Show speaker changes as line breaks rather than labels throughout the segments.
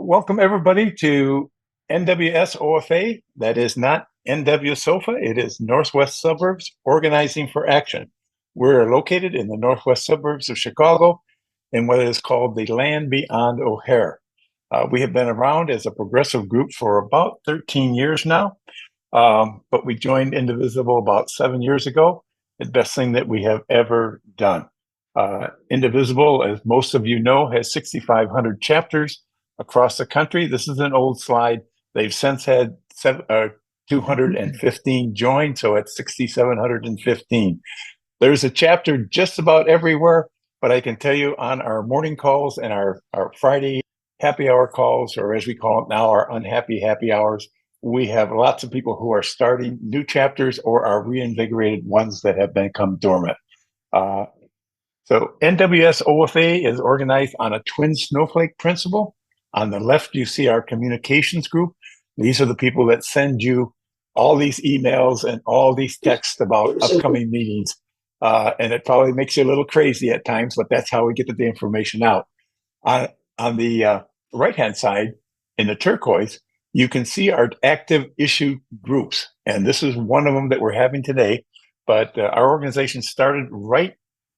Welcome everybody to NWSOFA. That is not NWSOFA. It is Northwest Suburbs Organizing for Action. We're located in the northwest suburbs of Chicago in what is called the Land Beyond O'Hare. We have been around as a progressive group for about 13 years now, but we joined Indivisible about 7 years ago. The best thing that we have ever done. Indivisible, as most of you know, has 6,500 chapters across the country. This is an old slide. They've since had 215 join, so it's 6,715. There's a chapter just about everywhere, but I can tell you on our morning calls and our Friday happy hour calls, or as we call it now, our unhappy happy hours, we have lots of people who are starting new chapters or are reinvigorated ones that have become dormant. So NWSOFA is organized on a twin snowflake principle. On the left, you see our communications group. These are the people that send you all these emails and all these texts about upcoming meetings. And it probably makes you a little crazy at times, but that's how we get the information out. On the right-hand side, in the turquoise, you can see our active issue groups. And this is one of them that we're having today. But our organization started right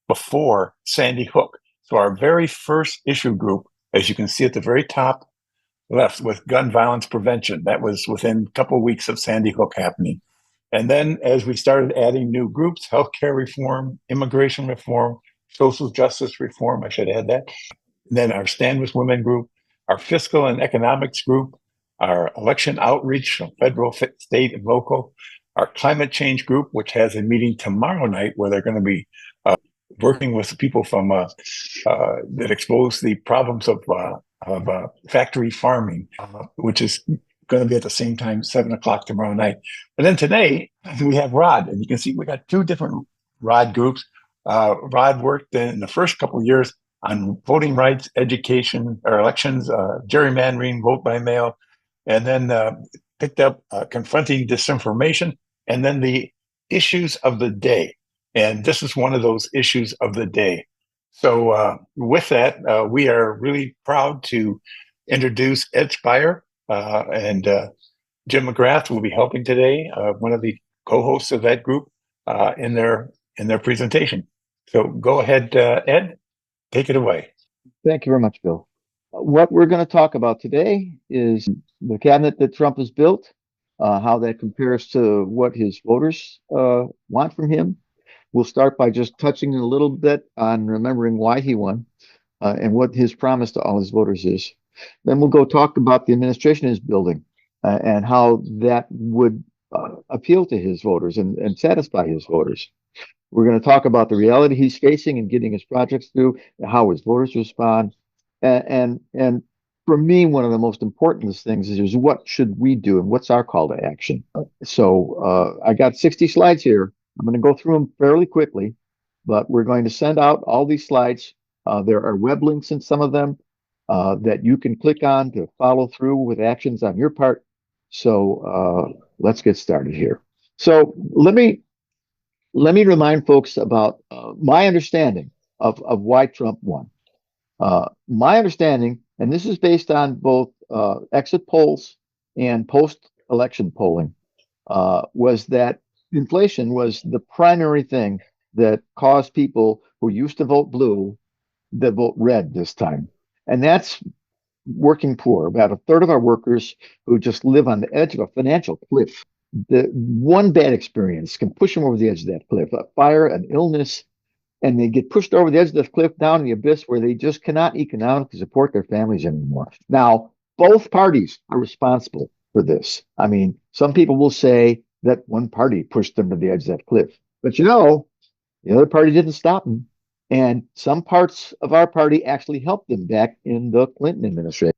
before Sandy Hook. So our very first issue group, as you can see at the very top left, with gun violence prevention, that was within a couple of weeks of Sandy Hook happening. And then as we started adding new groups, healthcare reform, immigration reform, social justice reform, I should add that. And then our Stand With Women group, our fiscal and economics group, our election outreach, federal, state, and local, our climate change group, which has a meeting tomorrow night where they're going to be working with people from that expose the problems of factory farming, which is going to be at the same time, 7 o'clock tomorrow night. And then today we have Rod, and you can see we got two different Rod groups. Rod worked in the first couple of years on voting rights, education, or elections, gerrymandering, vote by mail, and then picked up confronting disinformation, and then the issues of the day. And this is one of those issues of the day. So with that, we are really proud to introduce Ed Spire and Jim McGrath will be helping today, one of the co-hosts of that group in their presentation. So go ahead, Ed, take it away.
Thank you very much, Bill. What we're going to talk about today is the cabinet that Trump has built, how that compares to what his voters want from him. We'll start by just touching a little bit on remembering why he won and what his promise to all his voters is. Then we'll go talk about the administration he's building and how that would appeal to his voters and satisfy his voters. We're going to talk about the reality he's facing and getting his projects through, and how his voters respond. And for me, one of the most important things is what should we do and what's our call to action? So I got 60 slides here. I'm going to go through them fairly quickly, but we're going to send out all these slides. There are web links in some of them that you can click on to follow through with actions on your part. So let's get started here. So let me remind folks about my understanding of why Trump won. My understanding, and this is based on both exit polls and post-election polling, was that inflation was the primary thing that caused people who used to vote blue to vote red this time. And that's working poor. About a third of our workers who just live on the edge of a financial cliff. The one bad experience can push them over the edge of that cliff, a fire, an illness, and they get pushed over the edge of the cliff down in the abyss where they just cannot economically support their families anymore. Now, both parties are responsible for this. I mean, some people will say that one party pushed them to the edge of that cliff. But the other party didn't stop them. And some parts of our party actually helped them back in the Clinton administration.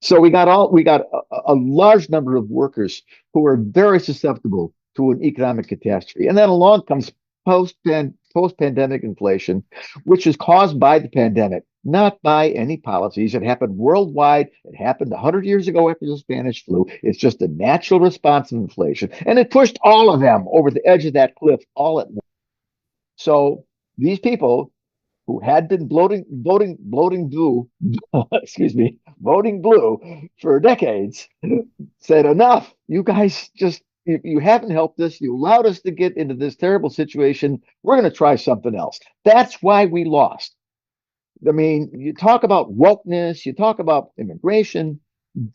So we got a large number of workers who are very susceptible to an economic catastrophe. And then along comes post-pandemic inflation, which is caused by the pandemic, not by any policies. It happened worldwide. It happened 100 years ago after the Spanish flu. It's just a natural response of inflation. And it pushed all of them over the edge of that cliff all at once. So these people who had been voting blue, excuse me, voting blue for decades, said, enough. You guys just, you haven't helped us. You allowed us to get into this terrible situation. We're going to try something else. That's why we lost. I mean, you talk about wokeness, you talk about immigration.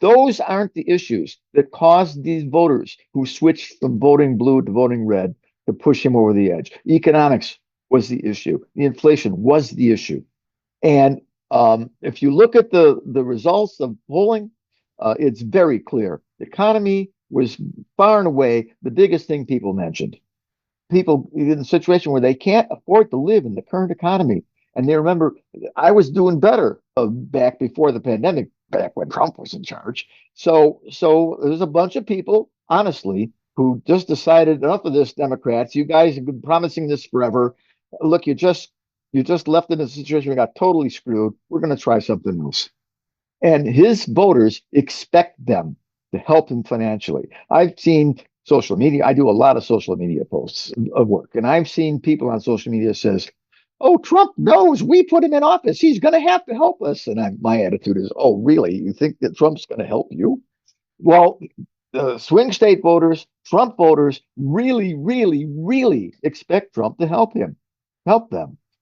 Those aren't the issues that caused these voters who switched from voting blue to voting red to push him over the edge. Economics was the issue. The inflation was the issue. And if you look at the results of polling, it's very clear. The economy was far and away the biggest thing people mentioned. People in a situation where they can't afford to live in the current economy. And they remember, I was doing better back before the pandemic, back when Trump was in charge. So there's a bunch of people, honestly, who just decided enough of this, Democrats. You guys have been promising this forever. Look, you just left in a situation where we got totally screwed. We're going to try something else. And his voters expect them to help him financially. I've seen social media. I do a lot of social media posts of work, and I've seen people on social media says, "Oh, Trump knows we put him in office. He's going to have to help us." And my attitude is, "Oh, really? You think that Trump's going to help you?" Well, the swing state voters, Trump voters, really, really, really expect Trump to help them.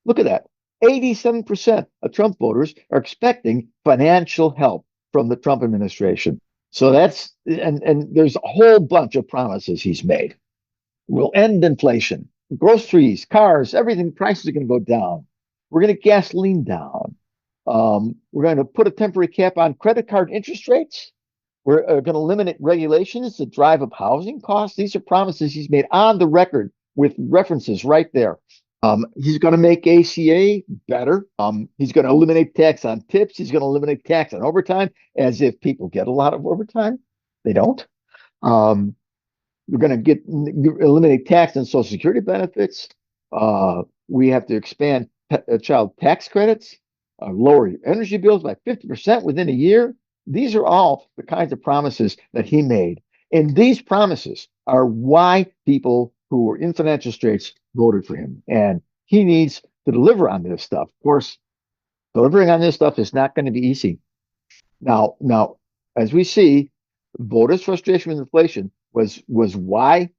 Look at that. 87% of Trump voters are expecting financial help from the Trump administration. So that's, and there's a whole bunch of promises he's made. We'll end inflation. Groceries, cars, everything, prices are going to go down. We're going to get gasoline down. We're going to put a temporary cap on credit card interest rates. We're going to eliminate regulations that drive up housing costs. These are promises he's made on the record with references right there. He's going to make ACA better. He's going to eliminate tax on tips. He's going to eliminate tax on overtime, as if people get a lot of overtime. They don't. We're going to eliminate tax on Social Security benefits. We have to expand child tax credits, lower your energy bills by 50% within a year. These are all the kinds of promises that he made. And these promises are why people who were in financial straits voted for him. And he needs to deliver on this stuff. Of course, delivering on this stuff is not going to be easy. Now, as we see, voters' frustration with inflation was why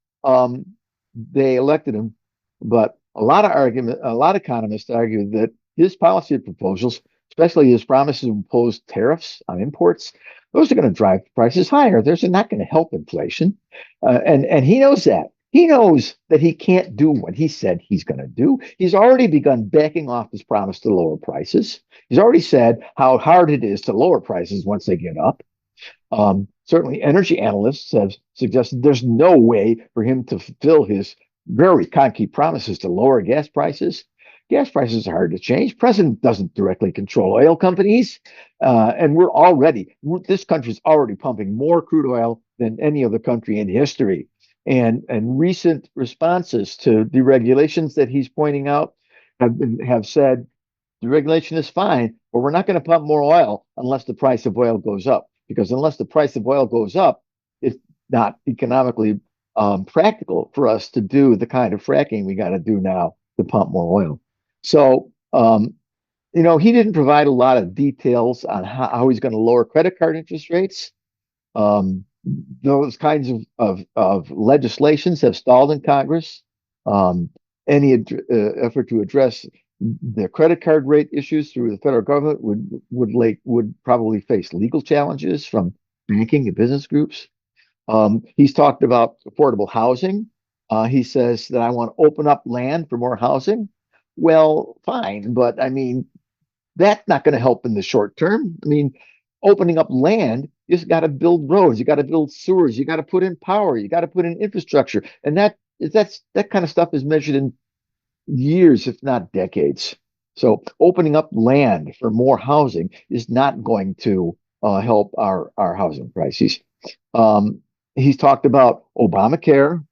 they elected him. But a lot of economists argue that his policy proposals, especially his promises to impose tariffs on imports, those are going to drive prices higher. Those are not going to help inflation. And he knows that. He knows that he can't do what he said he's going to do. He's already begun backing off his promise to lower prices. He's already said how hard it is to lower prices once they get up. Certainly, energy analysts have suggested there's no way for him to fulfill his very concrete promises to lower gas prices. Gas prices are hard to change. President doesn't directly control oil companies. And this country's already pumping more crude oil than any other country in history. And recent responses to deregulations that he's pointing out have said deregulation is fine, but we're not going to pump more oil unless the price of oil goes up. Because unless the price of oil goes up, it's not economically practical for us to do the kind of fracking we got to do now to pump more oil. So, he didn't provide a lot of details on how he's going to lower credit card interest rates. Those kinds of legislations have stalled in Congress. Any effort to address the credit card rate issues through the federal government would probably face legal challenges from banking and business groups. He's talked about affordable housing. He says that I want to open up land for more housing. Well, fine, but I mean, that's not going to help in the short term. I mean, opening up land, you just got to build roads, you got to build sewers, you got to put in power, you got to put in infrastructure, and that kind of stuff is measured in years, if not decades. So opening up land for more housing is not going to help our housing crises. He's talked about Obamacare.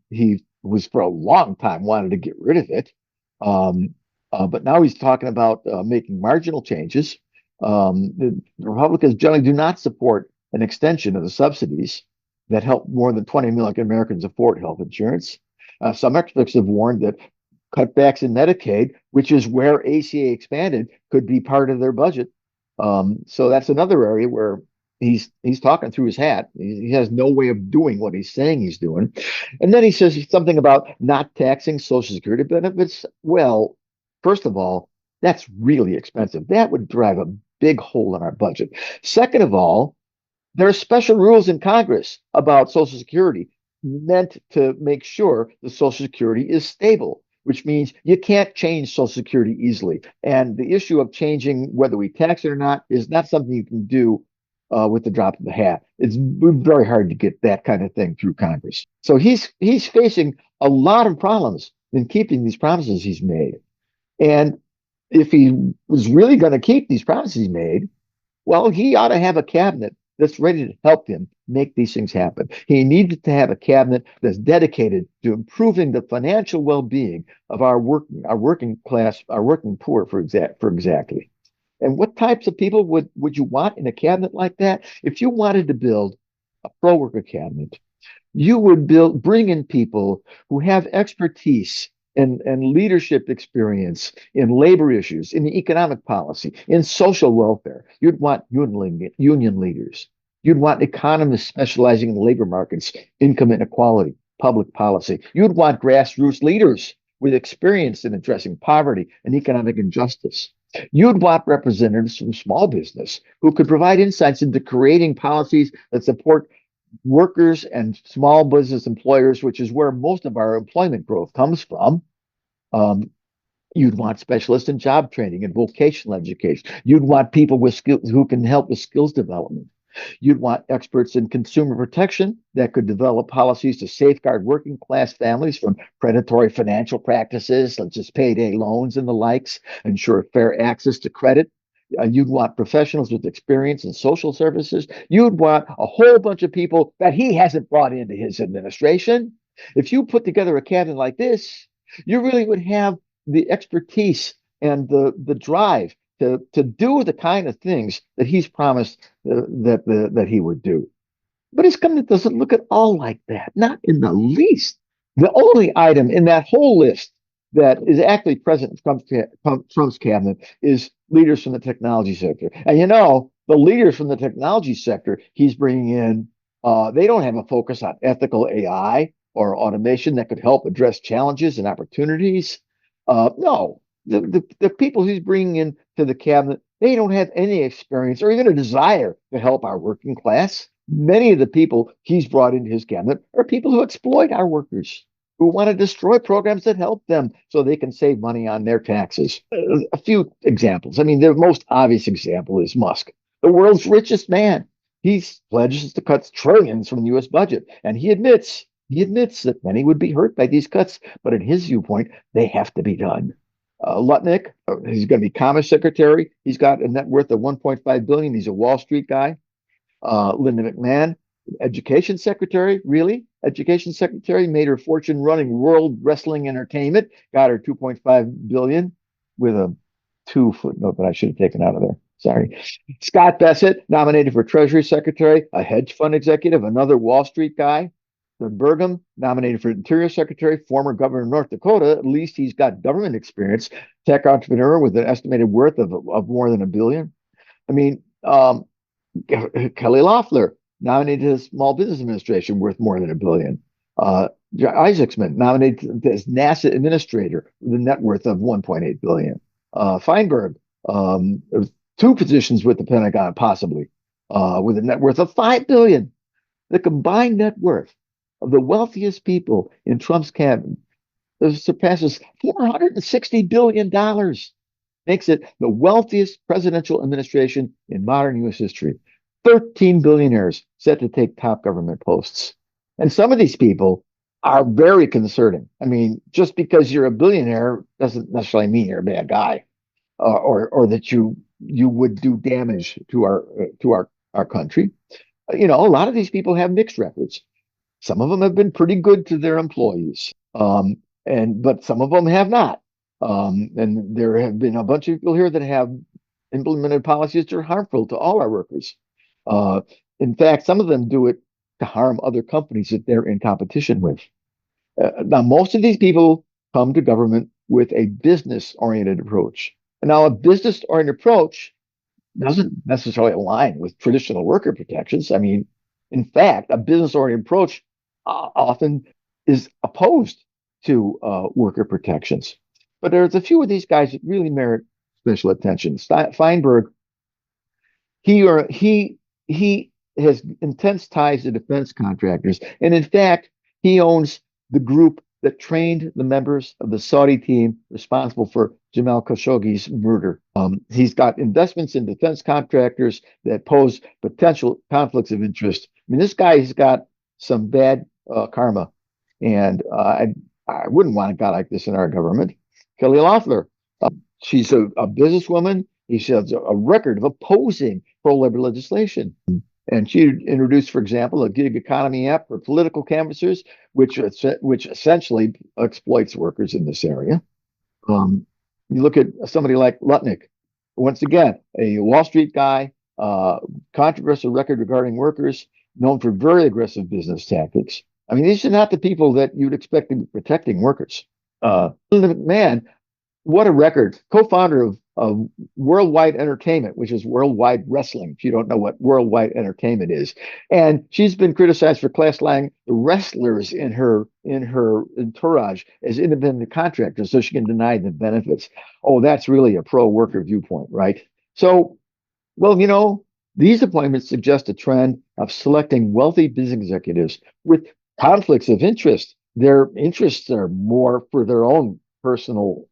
He was for a long time wanted to get rid of it. But now he's talking about making marginal changes. The Republicans generally do not support an extension of the subsidies that help more than 20 million Americans afford health insurance. Some experts have warned that cutbacks in Medicaid, which is where ACA expanded, could be part of their budget. So that's another area where he's talking through his hat. He has no way of doing what he's saying he's doing. And then he says something about not taxing Social Security benefits. Well, first of all, that's really expensive. That would drive a big hole in our budget. Second of all, there are special rules in Congress about Social Security meant to make sure the Social Security is stable, which means you can't change Social Security easily. And the issue of changing whether we tax it or not is not something you can do with the drop of a hat. It's very hard to get that kind of thing through Congress. So he's facing a lot of problems in keeping these promises he's made. And if he was really going to keep these promises he made, well, he ought to have a cabinet that's ready to help him make these things happen. He needed to have a cabinet that's dedicated to improving the financial well-being of our working class, our working poor, for exactly. And what types of people would you want in a cabinet like that? If you wanted to build a pro-worker cabinet, you would bring in people who have expertise and leadership experience in labor issues, in economic policy, in social welfare. You'd want union leaders. You'd want economists specializing in labor markets, income inequality, public policy. You'd want grassroots leaders with experience in addressing poverty and economic injustice. You'd want representatives from small business who could provide insights into creating policies that support workers and small business employers, which is where most of our employment growth comes from. Um, you'd want specialists in job training and vocational education. You'd want people with skills who can help with skills development. You'd want experts in consumer protection that could develop policies to safeguard working class families from predatory financial practices such as payday loans and the likes, ensure fair access to credit. You'd want professionals with experience in social services. You'd want a whole bunch of people that he hasn't brought into his administration. If you put together a cabinet like this, you really would have the expertise and the drive to do the kind of things that he's promised that he would do. But his cabinet doesn't look at all like that, not in the least. The only item in that whole list that is actually present in Trump's cabinet is leaders from the technology sector. And the leaders from the technology sector he's bringing in, they don't have a focus on ethical AI or automation that could help address challenges and opportunities. No, the people he's bringing in to the cabinet, they don't have any experience or even a desire to help our working class. Many of the people he's brought into his cabinet are people who exploit our workers, who want to destroy programs that help them so they can save money on their taxes. A few examples. I mean, the most obvious example is Musk, the world's richest man. He pledges to cut trillions from the U.S. budget, and he admits that many would be hurt by these cuts, but in his viewpoint, they have to be done. Lutnick, he's going to be Commerce Secretary. He's got a net worth of 1.5 billion. He's a Wall Street guy. Linda McMahon, Education Secretary, really? Education Secretary made her fortune running World Wrestling Entertainment, got her 2.5 billion with a 2 footnote that I should have taken out of there. Sorry. Scott Bessent, nominated for Treasury Secretary, a hedge fund executive, another Wall Street guy. Burgum, nominated for Interior Secretary, former governor of North Dakota. At least he's got government experience. Tech entrepreneur with an estimated worth of more than $1 billion. I mean, Kelly Loeffler, nominated to the Small Business Administration, worth more than $1 billion. Isaacson, nominated as NASA Administrator with a net worth of $1.8 billion. Feinberg, 2 positions with the Pentagon, possibly, with a net worth of $5 billion. The combined net worth of the wealthiest people in Trump's cabinet surpasses $460 billion, makes it the wealthiest presidential administration in modern U.S. history. 13 billionaires set to take top government posts. And some of these people are very concerning. I mean, just because you're a billionaire doesn't necessarily mean you're a bad guy, or that you would do damage to our country. A lot of these people have mixed records. Some of them have been pretty good to their employees, but some of them have not. And there have been a bunch of people here that have implemented policies that are harmful to all our workers. In fact, some of them do it to harm other companies that they're in competition with. Now, most of these people come to government with a business-oriented approach. And now a business-oriented approach doesn't necessarily align with traditional worker protections. I mean, in fact, a business-oriented approach often is opposed to worker protections. But there's a few of these guys that really merit special attention. Feinberg, he has intense ties to defense contractors, and in fact, he owns the group that trained the members of the Saudi team responsible for Jamal Khashoggi's murder. He's got investments in defense contractors that pose potential conflicts of interest. I mean, this guy's got some bad karma, and I wouldn't want a guy like this in our government. Kelly Loeffler, she's a businesswoman. She has a record of opposing pro-labor legislation. And she introduced, for example, a gig economy app for political canvassers, which essentially exploits workers in this area. You look at somebody like Lutnick, once again, a Wall Street guy, controversial record regarding workers, known for very aggressive business tactics. I mean, these are not the people that you'd expect to be protecting workers. Man, what a record. Co-founder of Worldwide Entertainment, which is Worldwide Wrestling, if you don't know what Worldwide Entertainment is. And she's been criticized for classifying the wrestlers in her entourage as independent contractors so she can deny the benefits. Oh, that's really a pro-worker viewpoint, right? So, well, these appointments suggest a trend of selecting wealthy business executives with conflicts of interest. Their interests are more for their own personal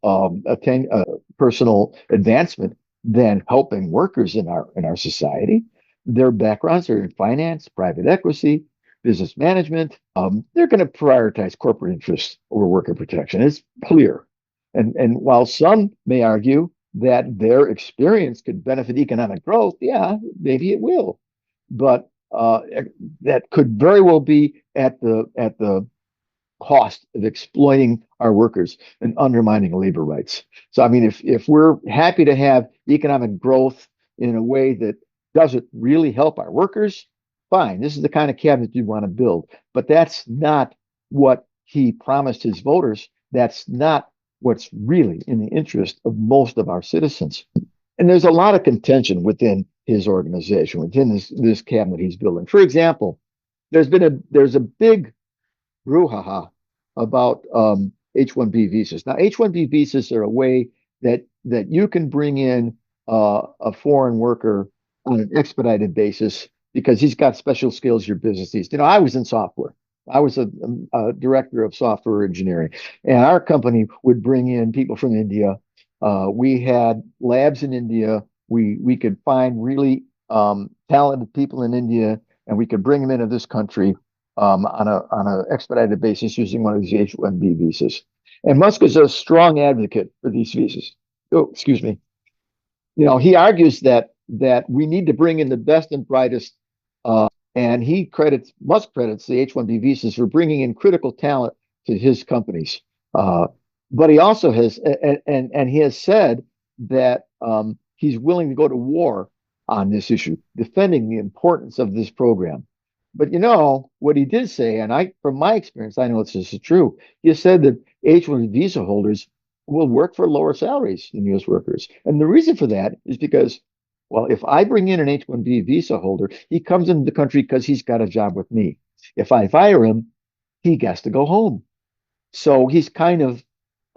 personal advancement than helping workers in our society. Their backgrounds are in finance, private equity, business management. They're going to prioritize corporate interests over worker protection. It's clear. And while some may argue that their experience could benefit economic growth, yeah, maybe it will. But that could very well be at the cost of exploiting our workers and undermining labor rights. So, I mean, if we're happy to have economic growth in a way that doesn't really help our workers, fine. This is the kind of cabinet you want to build. But that's not what he promised his voters. That's not what's really in the interest of most of our citizens. And there's a lot of contention within his organization, within this cabinet he's building. For example, there's a big brouhaha about H-1B visas. Now, H-1B visas are a way that you can bring in a foreign worker on an expedited basis because he's got special skills your business needs. I was in software. I was a director of software engineering, and our company would bring in people from India. We had labs in India. We could find really talented people in India, and we could bring them into this country on an expedited basis using one of these H-1B visas. And Musk is a strong advocate for these visas. Oh, excuse me. He argues that we need to bring in the best and brightest, and Musk credits the H-1B visas for bringing in critical talent to his companies. But he also has, and he has said that he's willing to go to war on this issue, defending the importance of this program. But what he did say, and from my experience, I know this is true. He said that H-1B visa holders will work for lower salaries than U.S. workers. And the reason for that is because, well, if I bring in an H-1B visa holder, he comes into the country because he's got a job with me. If I fire him, he has to go home. So he's kind of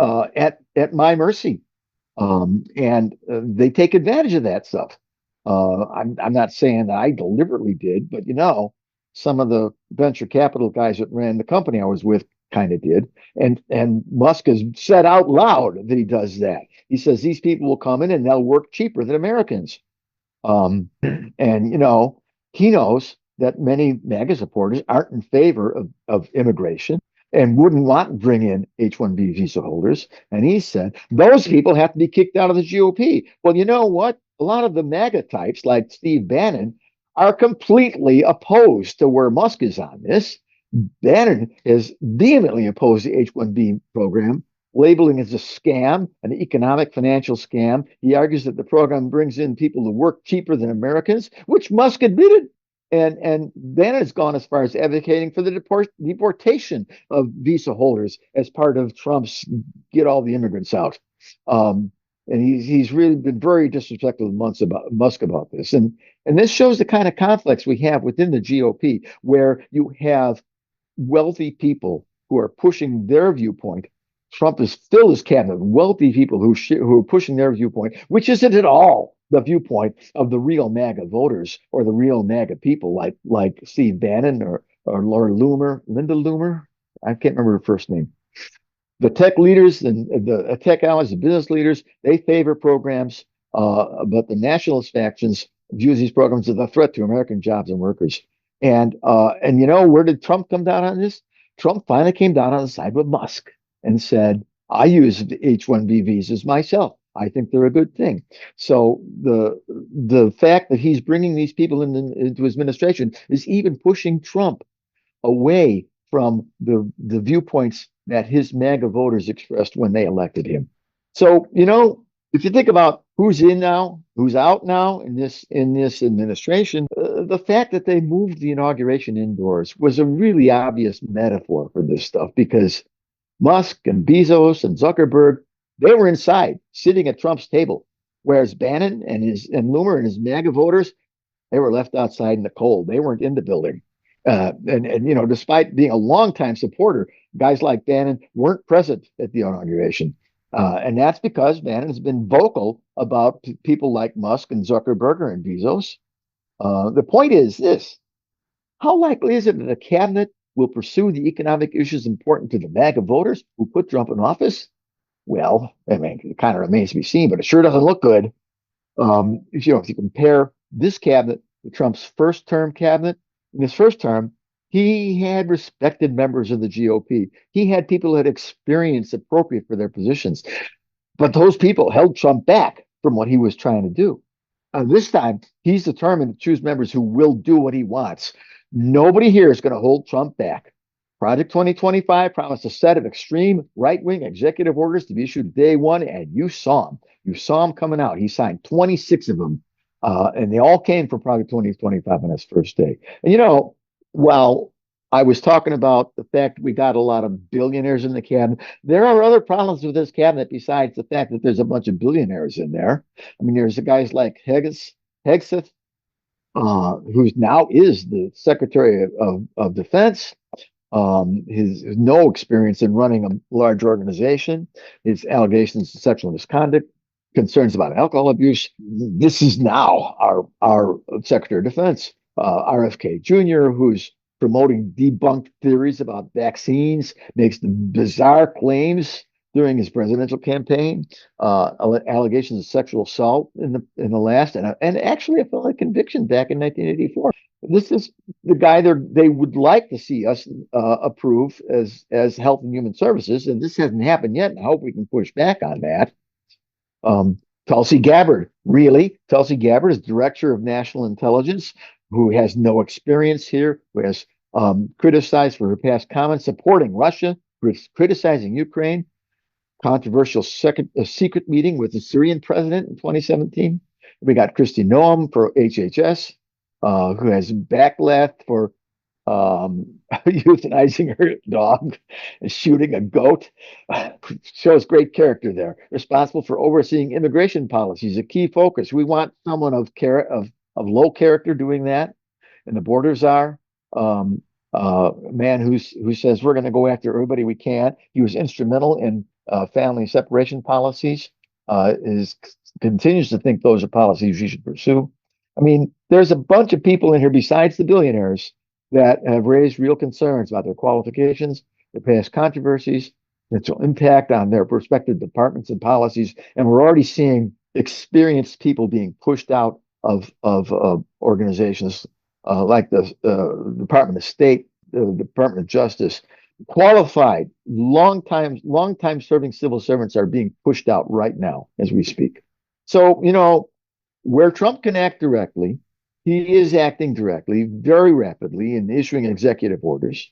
at my mercy. And they take advantage of that stuff. I'm not saying that I deliberately did, but some of the venture capital guys that ran the company I was with kind of did. And Musk has said out loud that he does that. He says these people will come in and they'll work cheaper than Americans. And he knows that many MAGA supporters aren't in favor of immigration and wouldn't want to bring in H-1B visa holders. And he said those people have to be kicked out of the GOP. Well, you know what? A lot of the MAGA types like Steve Bannon are completely opposed to where Musk is on this. Bannon is vehemently opposed to the H-1B program, labeling it as a scam, an economic financial scam. He argues that the program brings in people to work cheaper than Americans, which Musk admitted. And Bannon has gone as far as advocating for the deportation of visa holders as part of Trump's get all the immigrants out. Um, and he's really been very disrespectful of Musk about this. And this shows the kind of conflicts we have within the GOP, where you have wealthy people who are pushing their viewpoint. Trump is still his cabinet, wealthy people who are pushing their viewpoint, which isn't at all the viewpoint of the real MAGA voters or the real MAGA people like Steve Bannon or Laura Loomer, Linda Loomer. I can't remember her first name. The tech leaders and the tech allies, the business leaders, they favor programs, but the nationalist factions views these programs as a threat to American jobs and workers. And where did Trump come down on this? Trump finally came down on the side with Musk and said, "I use H-1B visas myself. I think they're a good thing." So the fact that he's bringing these people into his administration is even pushing Trump away from the viewpoints that his MAGA voters expressed when they elected him. So, if you think about who's in now, who's out now in this administration, the fact that they moved the inauguration indoors was a really obvious metaphor for this stuff because Musk and Bezos and Zuckerberg, they were inside sitting at Trump's table, whereas Bannon and Loomer and his MAGA voters, they were left outside in the cold. They weren't in the building. And despite being a longtime supporter, guys like Bannon weren't present at the inauguration. And that's because Bannon has been vocal about people like Musk and Zuckerberg and Bezos. The point is this: how likely is it that a cabinet will pursue the economic issues important to the MAGA voters who put Trump in office? Well, I mean, it kind of remains to be seen, but it sure doesn't look good. If you compare this cabinet to Trump's first term cabinet, in his first term, he had respected members of the GOP. He had people that had experience appropriate for their positions, but those people held Trump back from what he was trying to do. This time, he's determined to choose members who will do what he wants. Nobody here is going to hold Trump back. Project 2025 promised a set of extreme right-wing executive orders to be issued day one, and you saw him. You saw him coming out. He signed 26 of them, and they all came from Project 2025 on his first day. And while I was talking about the fact we got a lot of billionaires in the cabinet, there are other problems with this cabinet besides the fact that there's a bunch of billionaires in there. I mean, there's guys like Hegseth, who now is the Secretary of Defense. His no experience in running a large organization, his allegations of sexual misconduct, concerns about alcohol abuse. This is now our Secretary of Defense, RFK Jr., who's promoting debunked theories about vaccines, makes bizarre claims during his presidential campaign, allegations of sexual assault in the last, and actually a felony conviction back in 1984. This is the guy they would like to see us approve as Health and Human Services, and this hasn't happened yet. And I hope we can push back on that. Tulsi Gabbard, really? Tulsi Gabbard is Director of National Intelligence, who has no experience here, who has criticized for her past comments supporting Russia, criticizing Ukraine, controversial secret meeting with the Syrian president in 2017. We got Kristi Noem for HHS, who has backlash for euthanizing her dog and shooting a goat. Shows great character there. Responsible for overseeing immigration policies, a key focus. We want someone of low character doing that. And the borders are a man who says we're going to go after everybody we can. He was instrumental in family separation policies. Continues to think those are policies you should pursue. I mean, there's a bunch of people in here besides the billionaires that have raised real concerns about their qualifications, their past controversies, potential impact on their respective departments and policies. And we're already seeing experienced people being pushed out of organizations like the Department of State, the Department of Justice. Qualified, long time serving civil servants are being pushed out right now as we speak. So, where Trump can act directly, he is acting directly, very rapidly, in issuing executive orders.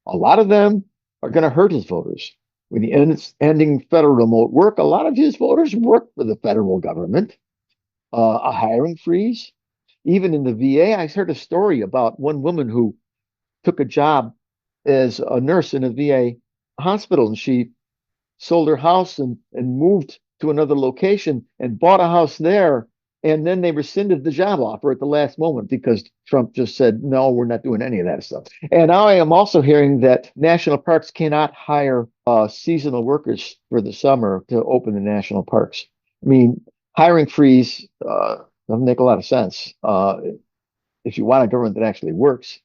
A lot of them are going to hurt his voters. When he ends ending federal remote work, a lot of his voters work for the federal government. A hiring freeze, even in the VA, I heard a story about one woman who took a job as a nurse in a VA hospital, and she sold her house and moved to another location and bought a house there. And then they rescinded the job offer at the last moment because Trump just said, no, we're not doing any of that stuff. And now I am also hearing that national parks cannot hire seasonal workers for the summer to open the national parks. I mean, hiring freeze doesn't make a lot of sense if you want a government that actually works.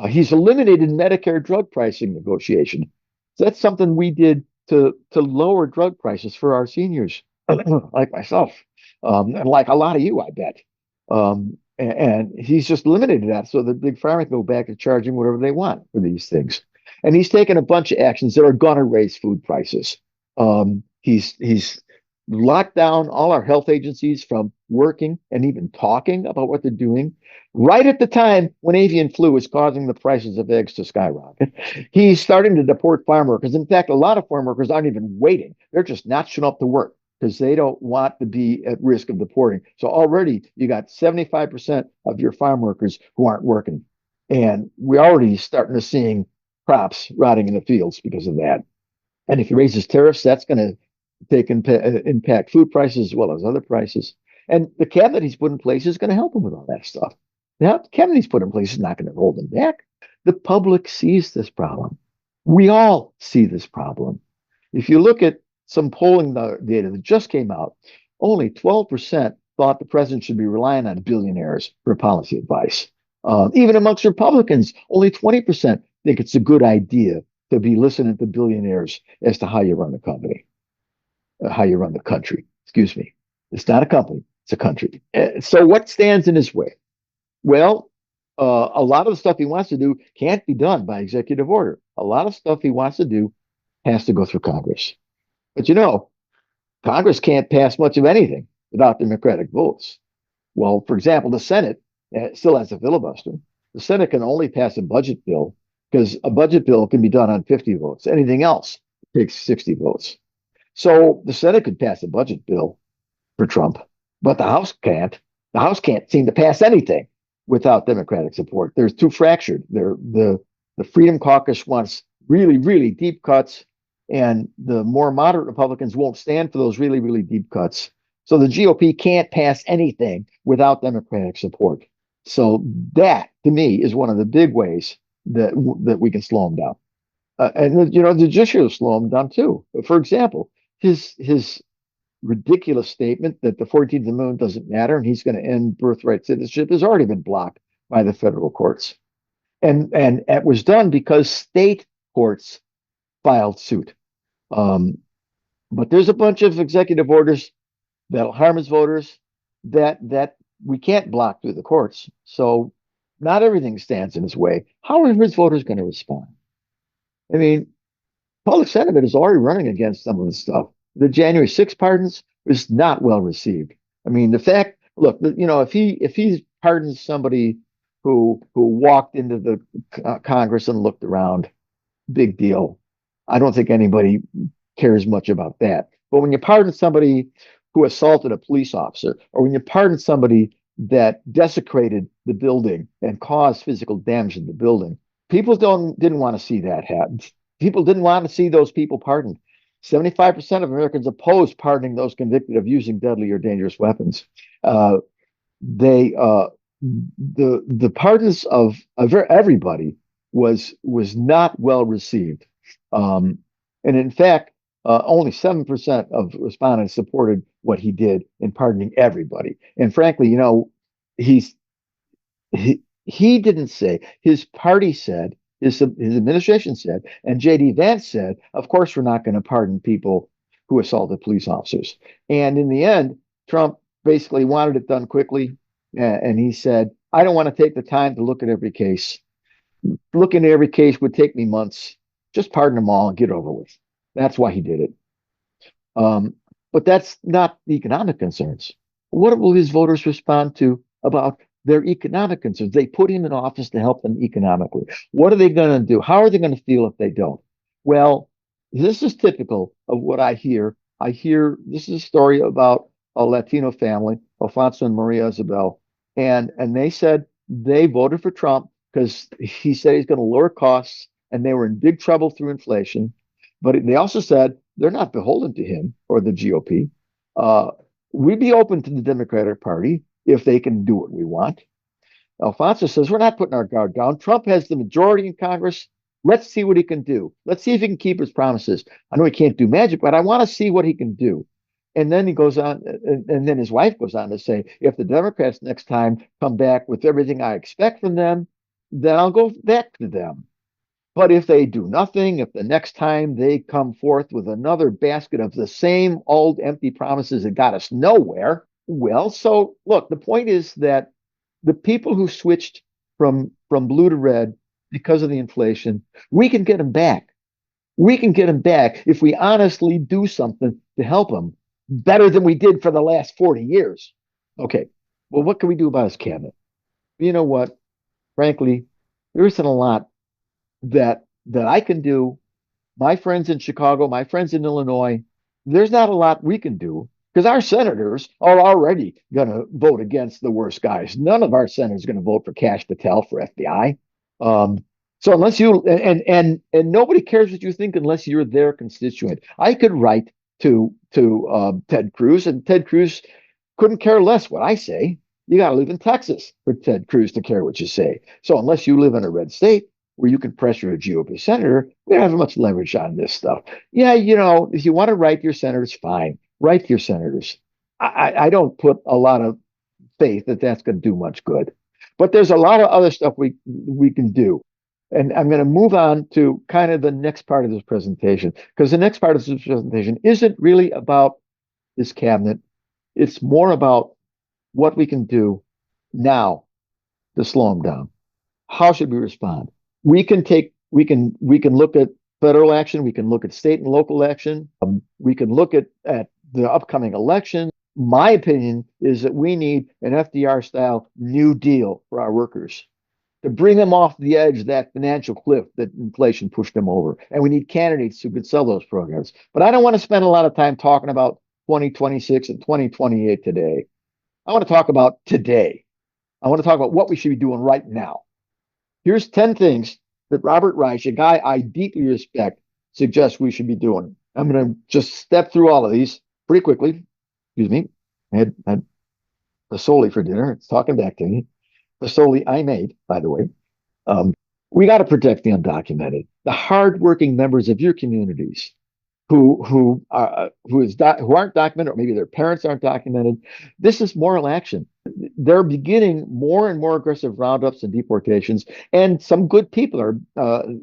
He's eliminated Medicare drug pricing negotiation. So that's something we did to lower drug prices for our seniors, like myself, and like a lot of you, I bet. And he's just eliminated that so the big pharma can go back to charging whatever they want for these things. And he's taken a bunch of actions that are going to raise food prices. He's locked down all our health agencies from working and even talking about what they're doing right at the time when avian flu is causing the prices of eggs to skyrocket. He's starting to deport farm workers. In fact, a lot of farm workers aren't even waiting. They're just not showing up to work because they don't want to be at risk of deporting. So already you got 75% of your farm workers who aren't working. And we're already starting to seeing crops rotting in the fields because of that. And if he raises tariffs, that's going to impact food prices as well as other prices. And the cabinet he's put in place is going to help him with all that stuff. Now, the cabinet he's put in place is not going to hold him back. The public sees this problem. We all see this problem. If you look at some polling data that just came out, only 12% thought the president should be relying on billionaires for policy advice. Even amongst Republicans, only 20% think it's a good idea to be listening to billionaires as to how you run the company, how you run the country. Excuse me. It's not a company, it's a country. So what stands in his way? Well, a lot of the stuff he wants to do can't be done by executive order. A lot of stuff he wants to do has to go through Congress. But Congress can't pass much of anything without Democratic votes. Well, for example, the Senate still has a filibuster. The Senate can only pass a budget bill because a budget bill can be done on 50 votes. Anything else takes 60 votes. So the Senate could pass a budget bill for Trump, but the House can't. The House can't seem to pass anything without Democratic support. They're too fractured. The Freedom Caucus wants really, really deep cuts, and the more moderate Republicans won't stand for those really, really deep cuts. So the GOP can't pass anything without Democratic support. So that, to me, is one of the big ways that we can slow him down. And the judiciary will slow him down too. For example, his ridiculous statement that the 14th Amendment doesn't matter and he's going to end birthright citizenship has already been blocked by the federal courts. And it was done because state courts filed suit. But there's a bunch of executive orders that'll harm his voters that we can't block through the courts. So not everything stands in his way. How are his voters going to respond? I mean, public sentiment is already running against some of this stuff. The January 6th pardons was not well received. I mean, the fact, look, if he pardons somebody who walked into the Congress and looked around, big deal. I don't think anybody cares much about that. But when you pardon somebody who assaulted a police officer, or when you pardon somebody that desecrated the building and caused physical damage to the building, people didn't want to see that happen. People didn't want to see those people pardoned. 75% of Americans opposed pardoning those convicted of using deadly or dangerous weapons. The pardons of everybody was not well received, and in fact, only 7% of respondents supported what he did in pardoning everybody. And frankly, he didn't say, his party said, his administration said, and J.D. Vance said, of course, we're not going to pardon people who assaulted police officers. And in the end, Trump basically wanted it done quickly. And he said, I don't want to take the time to look at every case. Looking at every case would take me months. Just pardon them all and get over with. That's why he did it. But that's not the economic concerns. What will his voters respond to about their economic concerns? They put him in office to help them economically. What are they going to do? How are they going to feel if they don't? Well, this is typical of what I hear. This is a story about a Latino family, Alfonso and Maria Isabel, and they said they voted for Trump because he said he's going to lower costs, and they were in big trouble through inflation. But they also said they're not beholden to him or the GOP. Uh, we'd be open to the Democratic Party if they can do what we want. Alfonso says we're not putting our guard down. Trump has the majority in Congress. Let's see what he can do. Let's see if he can keep his promises. I know he can't do magic, but I want to see what he can do. And then he goes on, and then his wife goes on to say, if the Democrats next time come back with everything I expect from them, then I'll go back to them. But if they do nothing, if the next time they come forth with another basket of the same old empty promises that got us nowhere, well, so look, the point is that the people who switched from blue to red because of the inflation, we can get them back. We can get them back if we honestly do something to help them better than we did for the last 40 years. Okay, well, what can we do about his cabinet? You know what? Frankly, there isn't a lot that I can do. My friends in Chicago, my friends in Illinois, there's not a lot we can do because our senators are already going to vote against the worst guys. None of our senators are going to vote for Kash Patel for FBI. So unless you and nobody cares what you think unless you're their constituent. I could write to Ted Cruz, and Ted Cruz couldn't care less what I say. You got to live in Texas for Ted Cruz to care what you say. So unless you live in a red state where you can pressure a GOP senator, we don't have much leverage on this stuff. Yeah, if you want to write your senators, fine. Write to your senators. I don't put a lot of faith that that's going to do much good. But there's a lot of other stuff we can do. And I'm going to move on to kind of the next part of this presentation, because the next part of this presentation isn't really about this cabinet. It's more about what we can do now to slow them down. How should we respond? We can look at federal action. We can look at state and local action. We can look at the upcoming election. My opinion is that we need an FDR style New Deal for our workers to bring them off the edge of that financial cliff that inflation pushed them over. And we need candidates who could sell those programs. But I don't want to spend a lot of time talking about 2026 and 2028 today. I want to talk about today. I want to talk about what we should be doing right now. Here's 10 things that Robert Reich, a guy I deeply respect, suggests we should be doing. I'm going to just step through all of these pretty quickly. Excuse me. I had Fasoli for dinner. It's talking back to me. Fasoli I made, by the way. We got to protect the undocumented, the hardworking members of your communities who aren't documented, or maybe their parents aren't documented. This is moral action. They're beginning more and more aggressive roundups and deportations, and some good people are.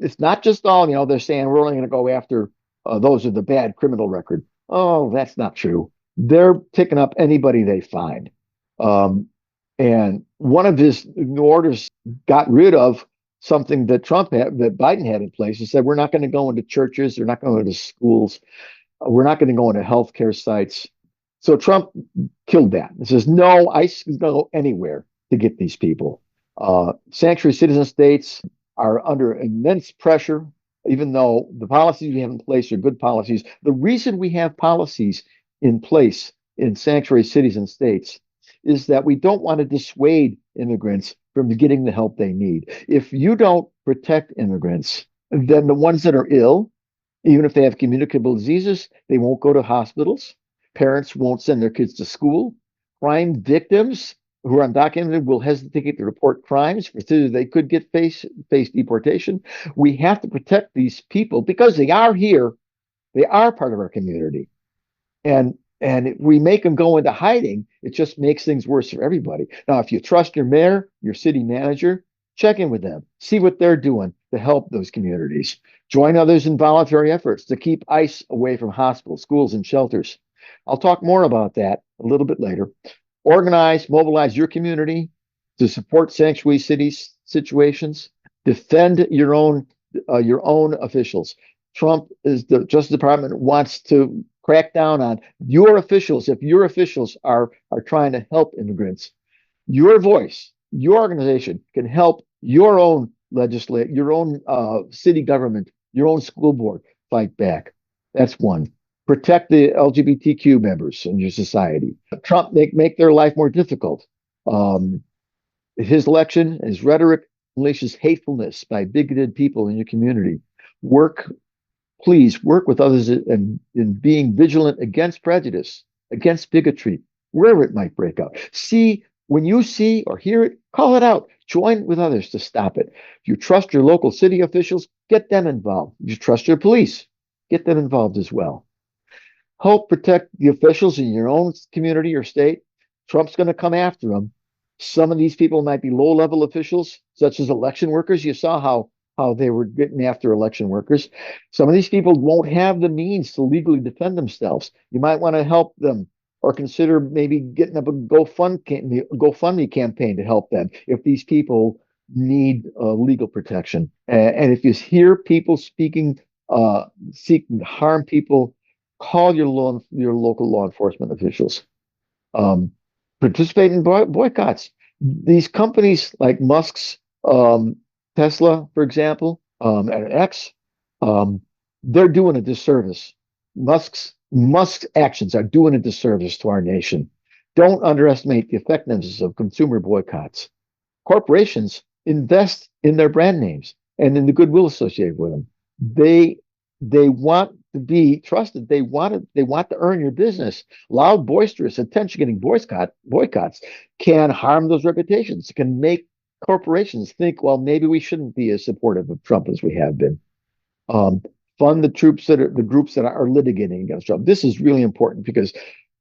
It's not just all, they're saying we're only going to go after those with the bad criminal record. Oh, that's not true. They're picking up anybody they find. And one of his orders got rid of something that that Biden had in place. He said, we're not going to go into churches. We're not going to go into schools. We're not going to go into healthcare sites. So Trump killed that. He says, no, ICE can go anywhere to get these people. Sanctuary citizen states are under immense pressure, even though the policies we have in place are good policies. The reason we have policies in place in sanctuary cities and states is that we don't want to dissuade immigrants from getting the help they need. If you don't protect immigrants, then the ones that are ill, even if they have communicable diseases, they won't go to hospitals. Parents won't send their kids to school. Crime victims who are undocumented will hesitate to report crimes for fear they could face deportation. We have to protect these people because they are here. They are part of our community. And if we make them go into hiding, it just makes things worse for everybody. Now, if you trust your mayor, your city manager, check in with them, see what they're doing to help those communities. Join others in voluntary efforts to keep ICE away from hospitals, schools, and shelters. I'll talk more about that a little bit later. Organize, mobilize your community to support sanctuary cities situations. Defend your own officials. Trump the Justice Department wants to crack down on your officials. If your officials are trying to help immigrants, your voice, your organization can help your own your own city government, your own school board fight back. That's one. Protect the LGBTQ members in your society. Trump make their life more difficult. His election, his rhetoric unleashes hatefulness by bigoted people in your community. Work, please work with others in being vigilant against prejudice, against bigotry, wherever it might break out. When you see or hear it, call it out. Join with others to stop it. If you trust your local city officials, get them involved. If you trust your police, get them involved as well. Help protect the officials in your own community or state. Trump's going to come after them. Some of these people might be low-level officials, such as election workers. You saw how they were getting after election workers. Some of these people won't have the means to legally defend themselves. You might want to help them or consider maybe getting up a GoFundMe campaign to help them if these people need legal protection. And if you hear people seeking to harm people, call your local law enforcement officials. Participate in boycotts. These companies like Musk's Tesla, for example, and X, they're doing a disservice. Musk's actions are doing a disservice to our nation. Don't underestimate the effectiveness of consumer boycotts. Corporations invest in their brand names and in the goodwill associated with them. They want to be trusted. They want to earn your business. Loud, boisterous, attention-getting boycotts can harm those reputations. It can make corporations think, well, maybe we shouldn't be as supportive of Trump as we have been. Fund the groups that are litigating against Trump. This is really important because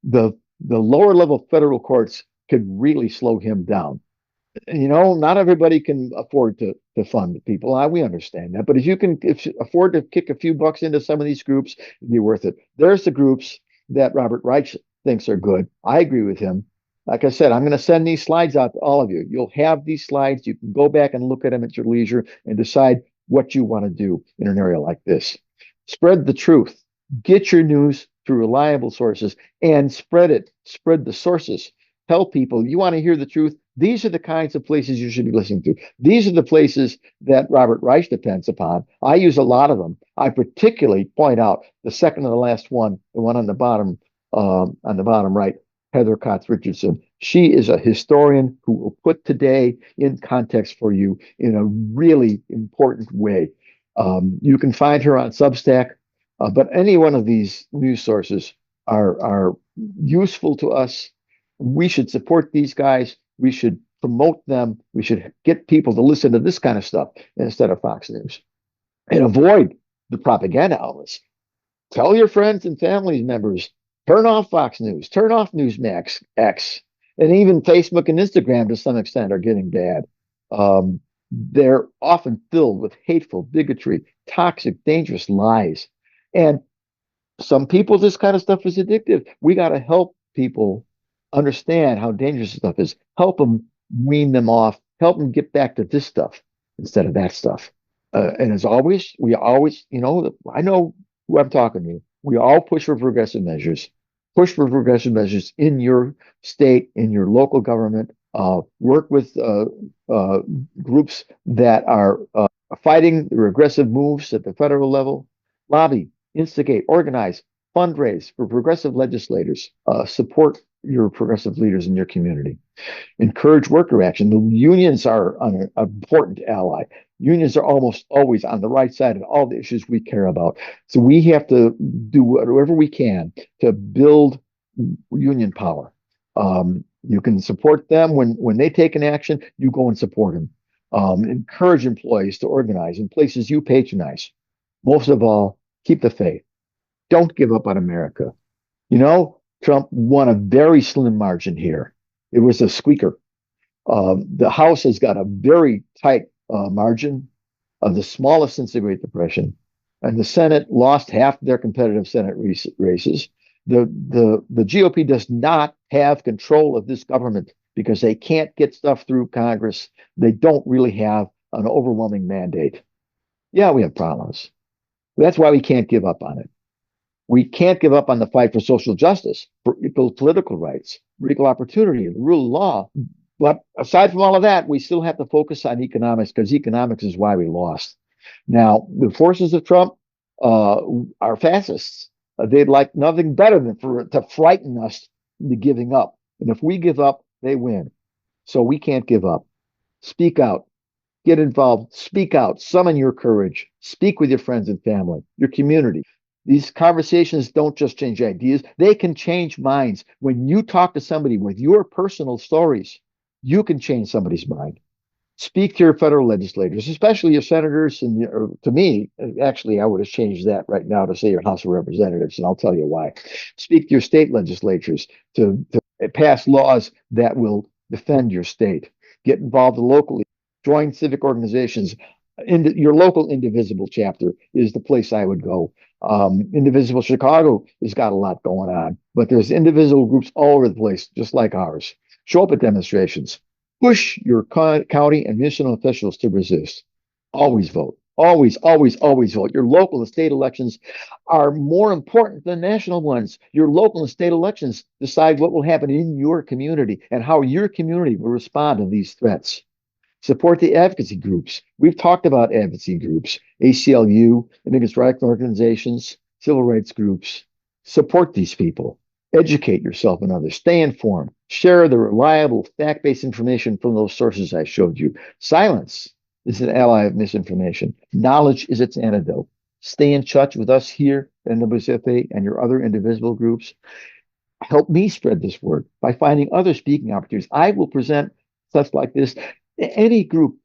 the lower level federal courts could really slow him down. Not everybody can afford to fund people. We understand that. But if you afford to kick a few bucks into some of these groups, it'd be worth it. There's the groups that Robert Reich thinks are good. I agree with him. Like I said, I'm going to send these slides out to all of you. You'll have these slides. You can go back and look at them at your leisure and decide what you want to do in an area like this. Spread the truth. Get your news through reliable sources and spread it. Spread the sources. Tell people you want to hear the truth. These are the kinds of places you should be listening to. These are the places that Robert Reich depends upon. I use a lot of them. I particularly point out the second to the last one, the one on the bottom right, Heather Kotz Richardson. She is a historian who will put today in context for you in a really important way. You can find her on Substack, but any one of these news sources are useful to us. We should support these guys. We should promote them. We should get people to listen to this kind of stuff instead of Fox News and avoid the propaganda outlets. Tell your friends and family members, turn off Fox News, turn off Newsmax, X, and even Facebook and Instagram to some extent are getting bad. They're often filled with hateful bigotry, toxic, dangerous lies. And some people, this kind of stuff is addictive. We got to help people understand how dangerous this stuff is. Help them wean them off. Help them get back to this stuff instead of that stuff. And as always, I know who I'm talking to. We all push for progressive measures. Push for progressive measures in your state, in your local government. Work with groups that are fighting the regressive moves at the federal level. Lobby, instigate, organize, fundraise for progressive legislators. Support your progressive leaders in your community. Encourage worker action. The unions are an important ally. Unions are almost always on the right side of all the issues we care about. So we have to do whatever we can to build union power. You can support them when they take an action, you go and support them. Encourage employees to organize in places you patronize. Most of all, keep the faith. Don't give up on America. Trump won a very slim margin here. It was a squeaker. The House has got a very tight margin, the smallest since the Great Depression, and the Senate lost half their competitive Senate races. The GOP does not have control of this government because they can't get stuff through Congress. They don't really have an overwhelming mandate. Yeah, we have problems. That's why we can't give up on it. We can't give up on the fight for social justice, for equal political rights, for equal opportunity, the rule of law. But aside from all of that, we still have to focus on economics because economics is why we lost. Now, the forces of Trump are fascists. They'd like nothing better than to frighten us into giving up. And if we give up, they win. So we can't give up. Speak out. Get involved. Speak out. Summon your courage. Speak with your friends and family, your community. These conversations don't just change ideas, they can change minds. When you talk to somebody with your personal stories, you can change somebody's mind. Speak to your federal legislators, especially your senators. And to me, actually, I would have changed that right now to say your House of Representatives, and I'll tell you why. Speak to your state legislatures to pass laws that will defend your state. Get involved locally. Join civic organizations. Your local Indivisible chapter is the place I would go. Indivisible Chicago has got a lot going on, but there's indivisible groups all over the place, just like ours. Show up at demonstrations. Push your county and municipal officials to resist. Always vote. Always, always, always vote. Your local and state elections are more important than national ones. Your local and state elections decide what will happen in your community and how your community will respond to these threats. Support the advocacy groups. We've talked about advocacy groups, ACLU, immigrants' rights organizations, civil rights groups. Support these people. Educate yourself and others. Stay informed. Share the reliable, fact-based information from those sources I showed you. Silence is an ally of misinformation. Knowledge is its antidote. Stay in touch with us here at NWSOFA and your other indivisible groups. Help me spread this word by finding other speaking opportunities. I will present stuff like this. Any group,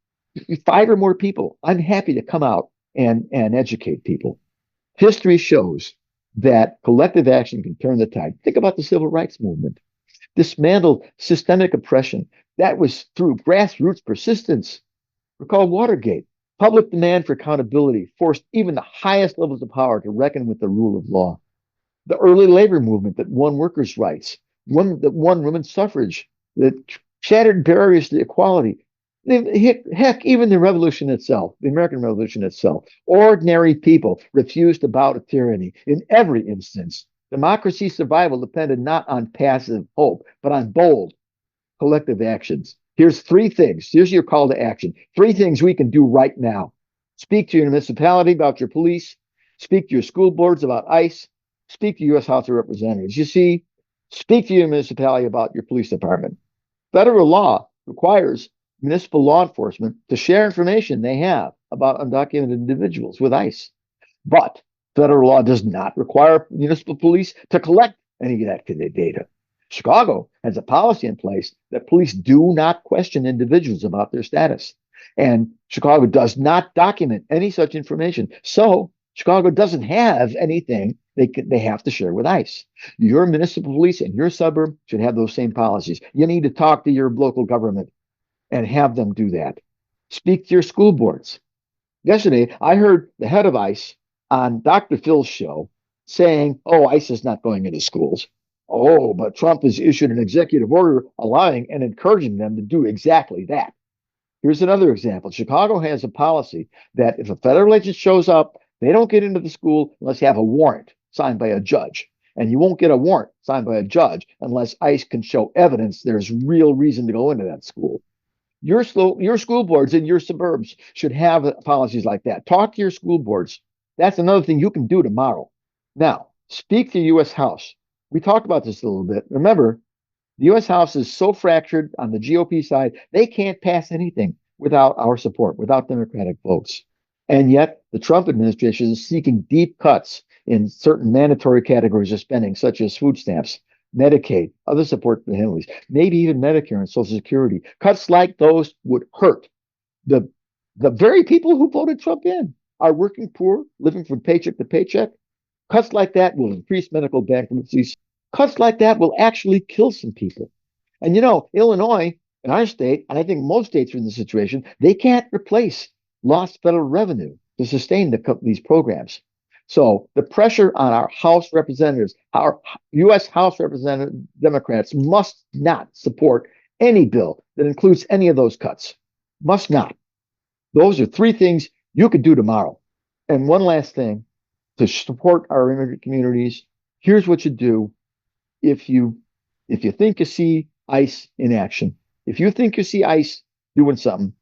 5 or more people, I'm happy to come out and educate people. History shows that collective action can turn the tide. Think about the civil rights movement. Dismantled systemic oppression. That was through grassroots persistence. Recall Watergate. Public demand for accountability forced even the highest levels of power to reckon with the rule of law. The early labor movement that won workers' rights, that won women's suffrage, that shattered barriers to equality. Heck, even the revolution itself, the American Revolution itself, ordinary people refused to bow to tyranny. In every instance, democracy's survival depended not on passive hope, but on bold collective actions. Here's 3 things. Here's your call to action. 3 things we can do right now. Speak to your municipality about your police. Speak to your school boards about ICE. Speak to U.S. House of Representatives. You see, speak to your municipality about your police department. Federal law requires municipal law enforcement to share information they have about undocumented individuals with ICE. But federal law does not require municipal police to collect any of that data. Chicago has a policy in place that police do not question individuals about their status. And Chicago does not document any such information. So Chicago doesn't have anything they have to share with ICE. Your municipal police in your suburb should have those same policies. You need to talk to your local government and have them do that. Speak to your school boards. Yesterday, I heard the head of ICE on Dr. Phil's show saying, oh, ICE is not going into schools. Oh, but Trump has issued an executive order allowing and encouraging them to do exactly that. Here's another example. Chicago has a policy that if a federal agent shows up, they don't get into the school unless you have a warrant signed by a judge. And you won't get a warrant signed by a judge unless ICE can show evidence there's real reason to go into that school. Your school boards in your suburbs should have policies like that. Talk to your school boards. That's another thing you can do tomorrow. Now, speak to the U.S. House. We talked about this a little bit. Remember, the U.S. House is so fractured on the GOP side, they can't pass anything without our support, without Democratic votes. And yet, the Trump administration is seeking deep cuts in certain mandatory categories of spending, such as food stamps, Medicaid, other support for families, maybe even Medicare and Social Security. Cuts like those would hurt the very people who voted Trump in, our working poor, living from paycheck to paycheck. Cuts like that will increase medical bankruptcies. Cuts like that will actually kill some people. And you know, Illinois, in our state, and I think most states are in this situation, they can't replace lost federal revenue to sustain these programs. So the pressure on our House representatives, our U.S. House representative Democrats must not support any bill that includes any of those cuts. Must not. Those are 3 things you could do tomorrow. And one last thing, to support our immigrant communities, here's what you do if you think you see ICE in action. If you think you see ICE doing something,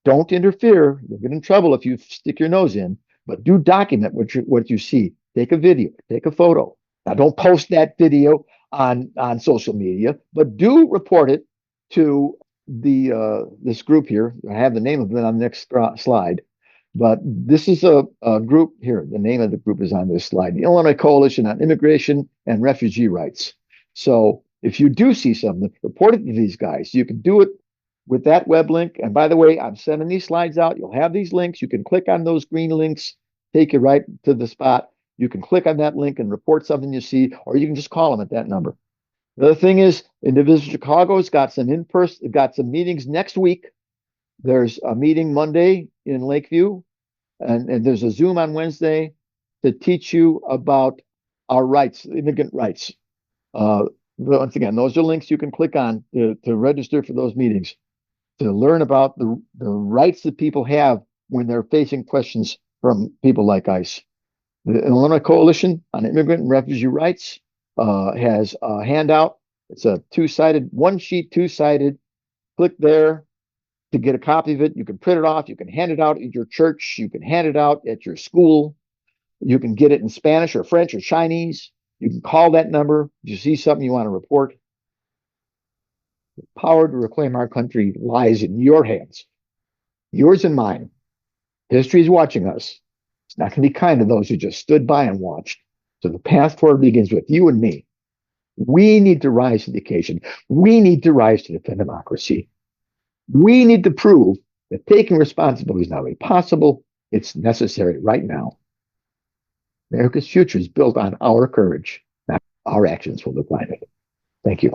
don't interfere. You'll get in trouble if you stick your nose in, but do document what you see. Take a video, take a photo. Now, don't post that video on social media, but do report it to this group here. I have the name of it on the next slide, but this is a group here. The name of the group is on this slide: the Illinois Coalition on Immigration and Refugee Rights. So if you do see something, report it to these guys. You can do it with that web link. And by the way, I'm sending these slides out. You'll have these links. You can click on those green links, take you right to the spot. You can click on that link and report something you see, or you can just call them at that number. The other thing is, Indivisible Chicago's got some meetings next week. There's a meeting Monday in Lakeview, and there's a Zoom on Wednesday to teach you about our rights, immigrant rights. Once again, those are links you can click on to register for those meetings, to learn about the rights that people have when they're facing questions from people like ICE. The Illinois Coalition on Immigrant and Refugee Rights has a handout. It's a one sheet, two-sided. Click there to get a copy of it. You can print it off. You can hand it out at your church. You can hand it out at your school. You can get it in Spanish or French or Chinese. You can call that number if you see something you want to report. The power to reclaim our country lies in your hands, yours and mine. History is watching us. It's not going to be kind to those who just stood by and watched. So the path forward begins with you and me. We need to rise to the occasion. We need to rise to defend democracy. We need to prove that taking responsibility is not only possible, it's necessary right now. America's future is built on our courage. Now, our actions will define it. Thank you.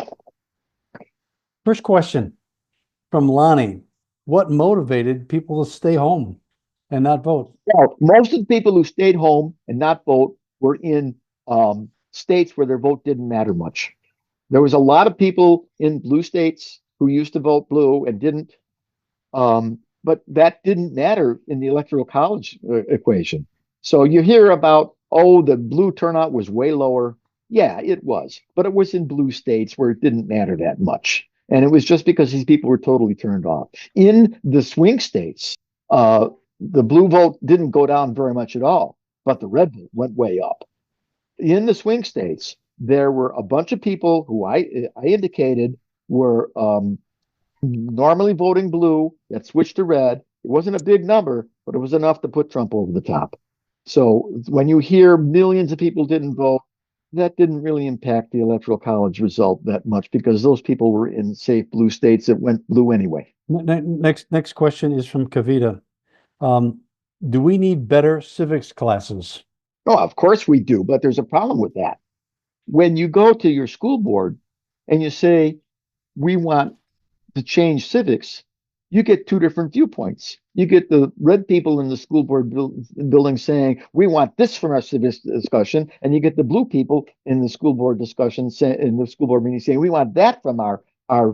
First question from Lonnie. What motivated people to stay home and not vote?
Well, most of the people who stayed home and not vote were in states where their vote didn't matter much. There was a lot of people in blue states who used to vote blue and didn't. But that didn't matter in the electoral college equation. So you hear about, oh, the blue turnout was way lower. Yeah, it was. But it was in blue states where it didn't matter that much. And it was just because these people were totally turned off. In the swing states, the blue vote didn't go down very much at all, but the red vote went way up. In the swing states, there were a bunch of people who I indicated were normally voting blue that switched to red. It wasn't a big number, but it was enough to put Trump over the top. So when you hear millions of people didn't vote, that didn't really impact the electoral college result that much because those people were in safe blue states that went blue anyway.
Next question is from Kavita. Do we need better civics classes?
Oh, of course we do, but there's a problem with that. When you go to your school board and you say, we want to change civics, you get two different viewpoints. You get the red people in the school board building saying, we want this from our civics discussion. And you get the blue people in the school board discussion, in the school board meeting saying, we want that from our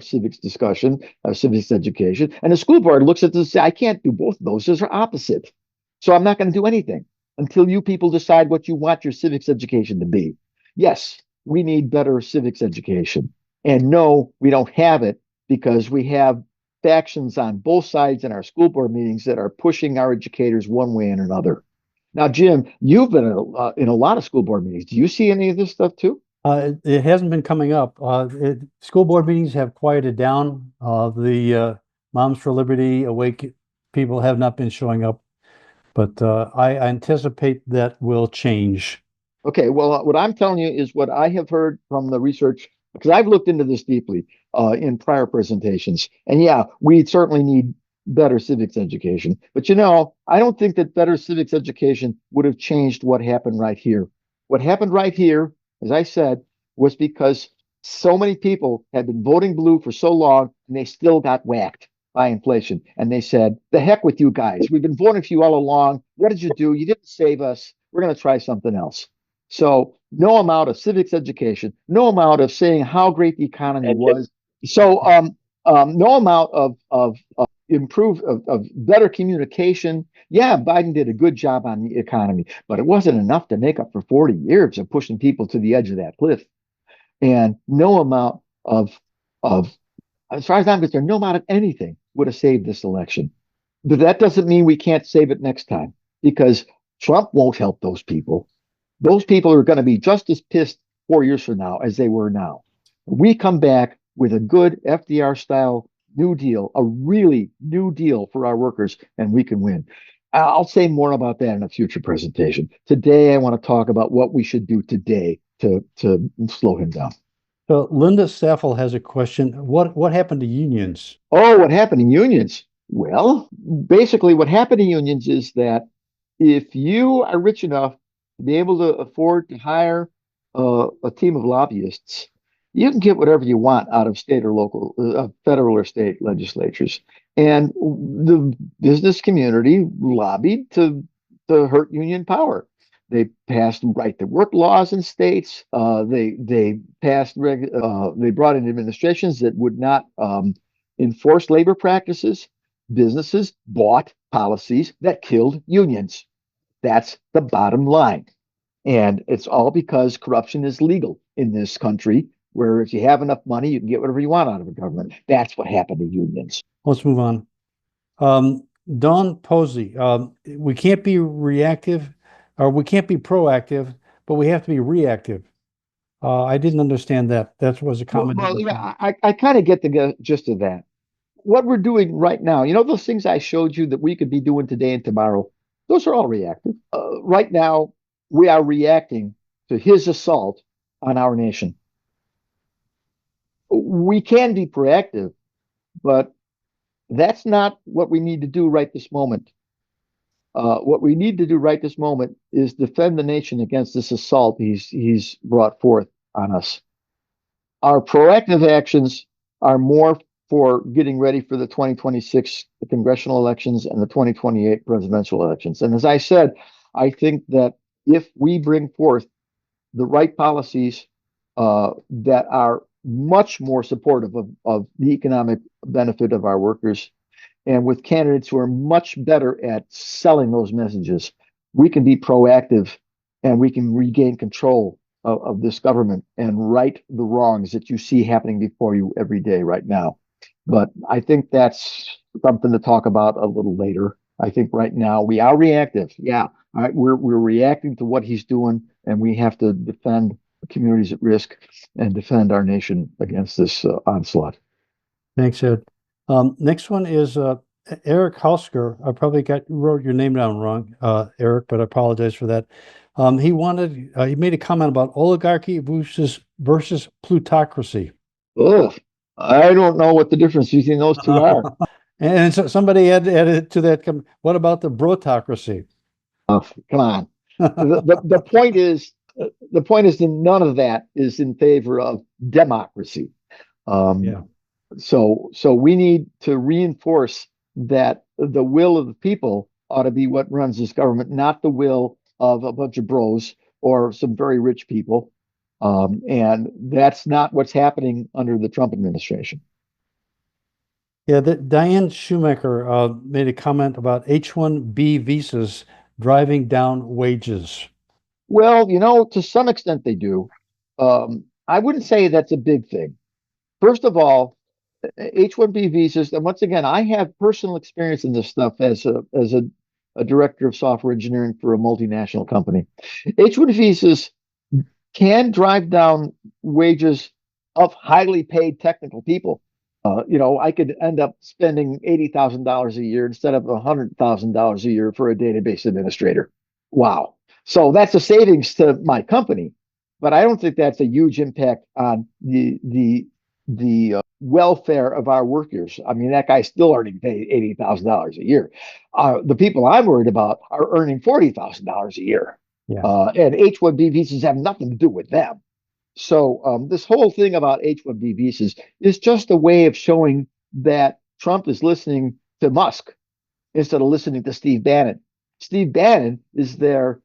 civics discussion, our civics education. And the school board looks at this and says, I can't do both of those. Those are opposite. So I'm not going to do anything until you people decide what you want your civics education to be. Yes, we need better civics education. And no, we don't have it because we have factions on both sides in our school board meetings that are pushing our educators one way and another. Now, Jim, you've been in a lot of school board meetings. Do you see any of this stuff too?
It hasn't been coming up. School board meetings have quieted down. The Moms for Liberty, Awake people have not been showing up, but I anticipate that will change.
Okay, well, what I'm telling you is what I have heard from the research, because I've looked into this deeply in prior presentations. And yeah, we certainly need better civics education. But I don't think that better civics education would have changed what happened right here. What happened right here, as I said, was because so many people had been voting blue for so long and they still got whacked by inflation. And they said, the heck with you guys. We've been voting for you all along. What did you do? You didn't save us. We're going to try something else. So no amount of civics education, no amount of saying how great the economy was. So no amount of better communication. Yeah, Biden did a good job on the economy, but it wasn't enough to make up for 40 years of pushing people to the edge of that cliff. And no amount of as far as I'm concerned, no amount of anything would have saved this election. But that doesn't mean we can't save it next time, because Trump won't help those people. Those people are going to be just as pissed 4 years from now as they were now. We come back with a good FDR-style New Deal, a really New Deal for our workers, and we can win. I'll say more about that in a future presentation. Today, I want to talk about what we should do today to slow him down.
So Linda Staffel has a question. What happened to unions?
Oh, what happened in unions? Well, basically, what happened in unions is that if you are rich enough to be able to afford to hire a team of lobbyists, you can get whatever you want out of state or local, federal or state legislatures. And the business community lobbied to hurt union power. They passed right to work laws in states. They passed they brought in administrations that would not enforce labor practices. Businesses bought policies that killed unions. That's the bottom line. And it's all because corruption is legal in this country, where if you have enough money, you can get whatever you want out of the government. That's what happened to unions.
Let's move on. Don Posey, we can't be reactive, or we can't be proactive, but we have to be reactive. I didn't understand that. That was a comment.
Well, yeah, I kind of get the gist of that. What we're doing right now, you know, those things I showed you that we could be doing today and tomorrow, those are all reactive. Right now, we are reacting to his assault on our nation. We can be proactive, but that's not what we need to do right this moment. What we need to do right this moment is defend the nation against this assault he's brought forth on us. Our proactive actions are more for getting ready for the 2026 congressional elections and the 2028 presidential elections. And as I said, I think that if we bring forth the right policies that are much more supportive of the economic benefit of our workers, and with candidates who are much better at selling those messages, we can be proactive and we can regain control of this government and right the wrongs that you see happening before you every day right now. But I think that's something to talk about a little later. I think right now we are reactive. Yeah, all right, we're reacting to what he's doing, and we have to defend communities at risk and defend our nation against this onslaught.
Thanks, Ed. Next one is Eric Hausker. I probably wrote your name down wrong, Eric, but I apologize for that. He made a comment about oligarchy versus plutocracy.
Oh, I don't know what the difference between those two are.
And so somebody added to that. What about the brotocracy?
Oh, come on. The point is that none of that is in favor of democracy.
Yeah.
So we need to reinforce that the will of the people ought to be what runs this government, not the will of a bunch of bros or some very rich people. And that's not what's happening under the Trump administration.
Yeah, Diane Shoemaker made a comment about H-1B visas driving down wages.
Well, you know, to some extent they do. I wouldn't say that's a big thing. First of all, H-1B visas, and once again, I have personal experience in this stuff as a director of software engineering for a multinational company. H-1B visas can drive down wages of highly paid technical people. You know, I could end up spending $80,000 a year instead of $100,000 a year for a database administrator. Wow. So that's a savings to my company, but I don't think that's a huge impact on the welfare of our workers. I mean, that guy's still earning $80,000 a year. The people I'm worried about are earning $40,000 a year.
Yeah.
And H-1B visas have nothing to do with them. So this whole thing about H-1B visas is just a way of showing that Trump is listening to Musk instead of listening to Steve Bannon. Steve Bannon is there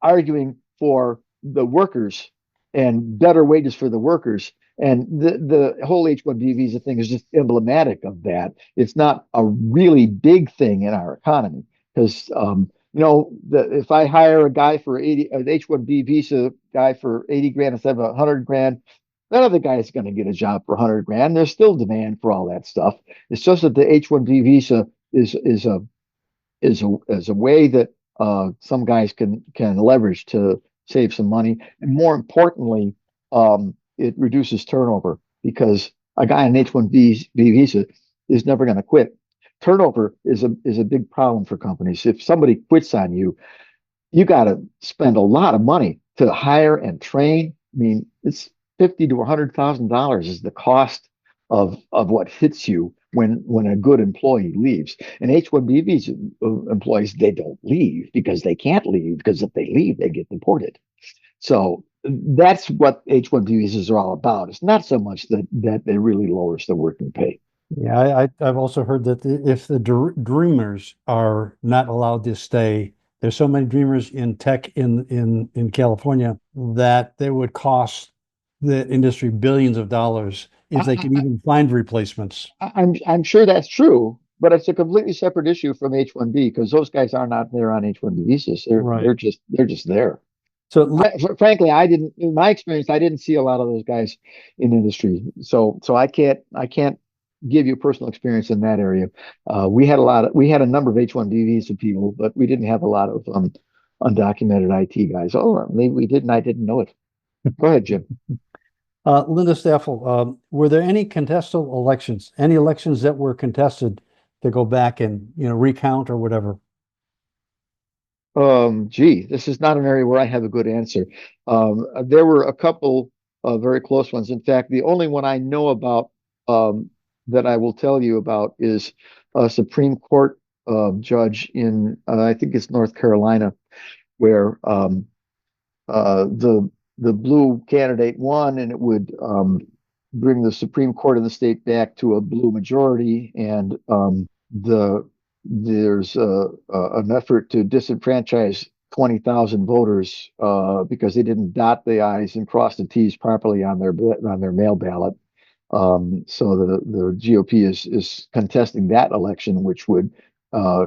arguing for the workers and better wages for the workers. And the whole H-1B visa thing is just emblematic of that. It's not a really big thing in our economy because, you know, if I hire a guy for an H-1B visa guy for 80 grand instead of 100 grand, none of the guys going to get a job for 100 grand. There's still demand for all that stuff. It's just that the H-1B visa is a way that some guys can leverage to save some money, and more importantly, it reduces turnover because a guy on an H-1B visa is never going to quit. Turnover is a big problem for companies. If somebody quits on you, you got to spend a lot of money to hire and train. I mean, it's $50 to $100,000 is the cost of what hits you when a good employee leaves. And H-1B visa employees, they don't leave because they can't leave, because if they leave, they get deported. So that's what H-1B visas are all about. It's not so much that it really lowers the working pay.
Yeah, I've also heard that if the dreamers are not allowed to stay, there's so many dreamers in tech in California that they would cost the industry billions of dollars if they can even find replacements.
I'm sure that's true, but it's a completely separate issue from H-1B because those guys are not there on H-1B visas.
Right.
They're just there.
So
Frankly, in my experience, I didn't see a lot of those guys in industry. So I can't give you personal experience in that area. We had a number of H-1B visa people, but we didn't have a lot of undocumented IT guys. Oh, maybe we did, and I didn't know it. Go ahead, Jim.
Linda Staffel, were there any contested elections, any elections that were contested to go back and, recount or whatever?
Gee, this is not an area where I have a good answer. There were a couple very close ones. In fact, the only one I know about that I will tell you about is a Supreme Court judge in I think it's North Carolina, where the blue candidate won, and it would bring the Supreme Court of the state back to a blue majority, and there's an effort to disenfranchise 20,000 voters because they didn't dot the I's and cross the T's properly on their mail ballot. So the GOP is contesting that election, which would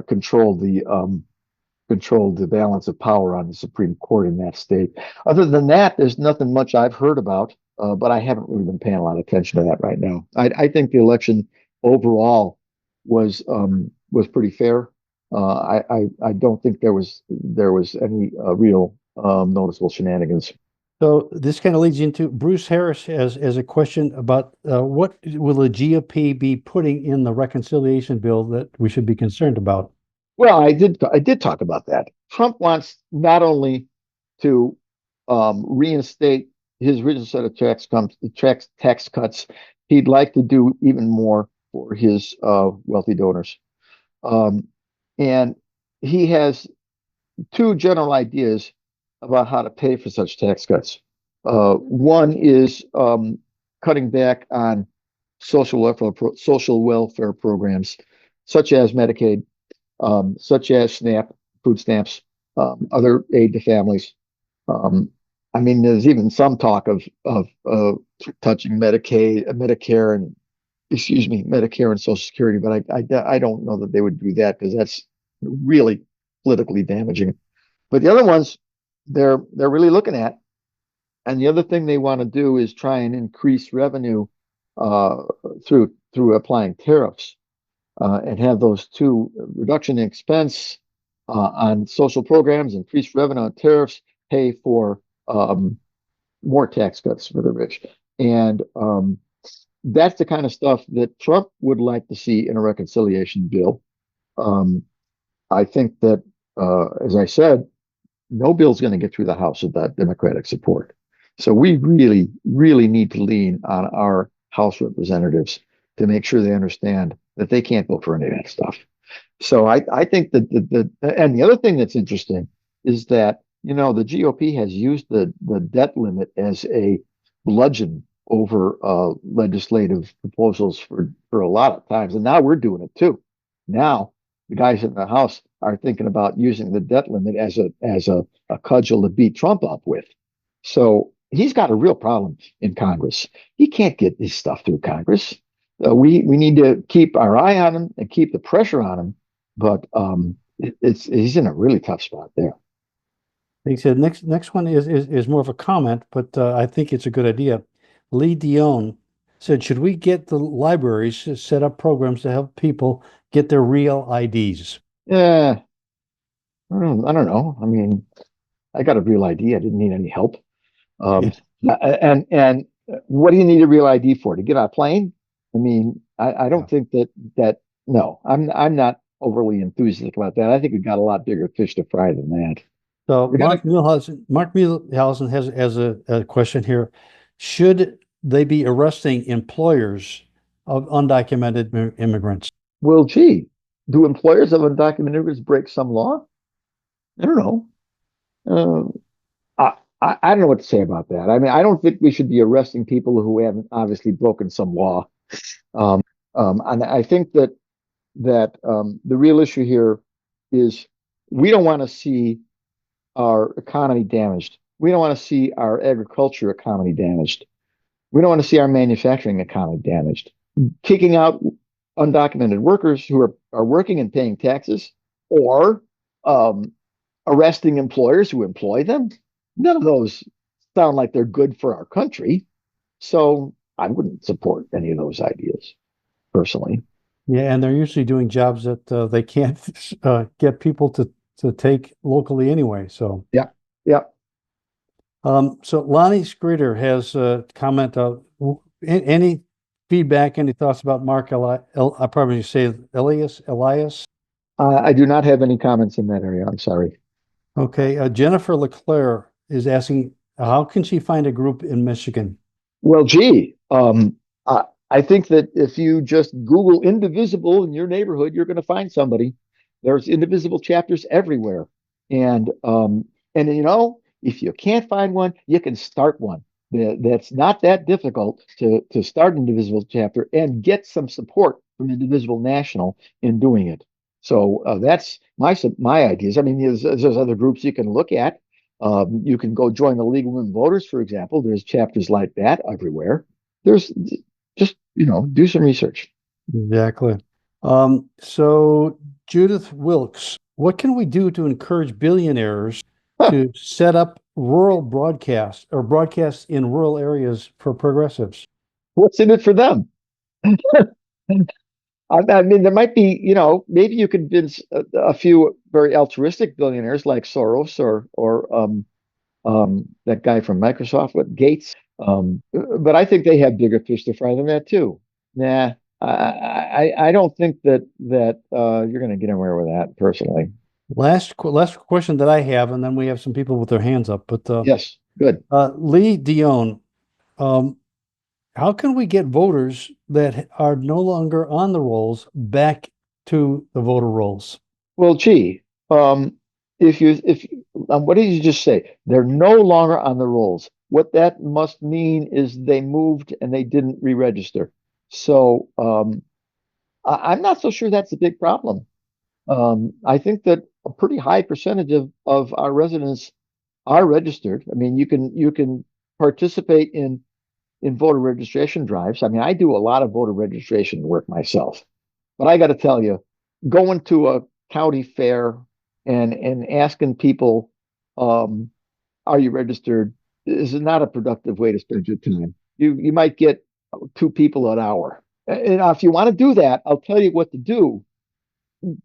control the balance of power on the Supreme Court in that state. Other than that, there's nothing much I've heard about, but I haven't really been paying a lot of attention to that right now. I think the election overall was pretty fair. I don't think there was any real noticeable shenanigans.
So this kind of leads into Bruce Harris has a question about what will the GOP be putting in the reconciliation bill that we should be concerned about?
Well, I did talk about that. Trump wants not only to reinstate his original set of tax cuts, he'd like to do even more for his wealthy donors. And he has two general ideas about how to pay for such tax cuts. One is cutting back on social welfare programs, such as Medicaid, such as SNAP, food stamps, other aid to families. I mean, there's even some talk of touching Medicare and Social Security, but I don't know that they would do that because that's really politically damaging. But the other ones they're really looking at, and the other thing they want to do is try and increase revenue through applying tariffs. And have those two, reduction in expense on social programs, increased revenue on tariffs, pay for more tax cuts for the rich. And that's the kind of stuff that Trump would like to see in a reconciliation bill. I think that, as I said, no bill's going to get through the House without Democratic support. So we really, really need to lean on our House representatives to make sure they understand that they can't vote for any of that stuff. So I think that and the other thing that's interesting is that, the GOP has used the debt limit as a bludgeon over legislative proposals for a lot of times. And now we're doing it too. Now the guys in the House are thinking about using the debt limit as a cudgel to beat Trump up with. So he's got a real problem in Congress. He can't get this stuff through Congress. We need to keep our eye on him and keep the pressure on him, but he's in a really tough spot there.
He said next one is more of a comment, but I think it's a good idea. Lee Dion said, should we get the libraries to set up programs to help people get their real IDs?
Yeah, I don't know. I mean, I got a real ID. I didn't need any help. And what do you need a real ID for? To get on a plane? I mean, I don't think that no, I'm not overly enthusiastic about that. I think we've got a lot bigger fish to fry than that.
So
We're gonna
Mark Muehlhausen has a question here. Should they be arresting employers of undocumented immigrants?
Well, gee, do employers of undocumented immigrants break some law? I don't know. I don't know what to say about that. I mean, I don't think we should be arresting people who haven't obviously broken some law. Um, and I think that the real issue here is we don't want to see our economy damaged. We don't want to see our agriculture economy damaged. We don't want to see our manufacturing economy damaged. Kicking out undocumented workers who are working and paying taxes, or um, arresting employers who employ them. None of those sound like they're good for our country. So I wouldn't support any of those ideas personally.
Yeah, and they're usually doing jobs that they can't get people to take locally anyway. So,
Yeah. Yeah.
so Lonnie Screeder has a comment. Any feedback? Any thoughts about Mark I probably say Elias?
I do not have any comments in that area. I'm sorry.
Okay, Jennifer LeClaire is asking, how can she find a group in Michigan?
Well, gee, I think that if you just Google indivisible in your neighborhood, you're going to find somebody. There's indivisible chapters everywhere, and if you can't find one, you can start one. That's not that difficult to start an indivisible chapter and get some support from Indivisible National in doing it. So that's my ideas. I mean, there's other groups you can look at. You can go join the League of Women Voters, for example. There's chapters like that everywhere. There's just, do some research.
Exactly. So Judith Wilkes, what can we do to encourage billionaires
Huh,
to set up rural broadcasts or broadcasts in rural areas for progressives?
what's in it for them? I mean, there might be, maybe you convince a few very altruistic billionaires like Soros or that guy from Microsoft, what Gates. But I think they have bigger fish to fry than that too. Nah, I don't think that you're going to get anywhere with that personally.
Last question that I have, and then we have some people with their hands up. But
Yes, good.
Lee Dion, um, how can we get voters that are no longer on the rolls back to the voter rolls?
Well, gee, if what did you just say? They're no longer on the rolls. What that must mean is they moved and they didn't re-register. So I'm not so sure that's a big problem. I think that a pretty high percentage of our residents are registered. I mean, you can participate in voter registration drives. I mean, I do a lot of voter registration work myself, but I got to tell you, going to a county fair and asking people, um, "Are you registered?" is not a productive way to spend your time. You might get two people an hour. And if you want to do that, I'll tell you what to do.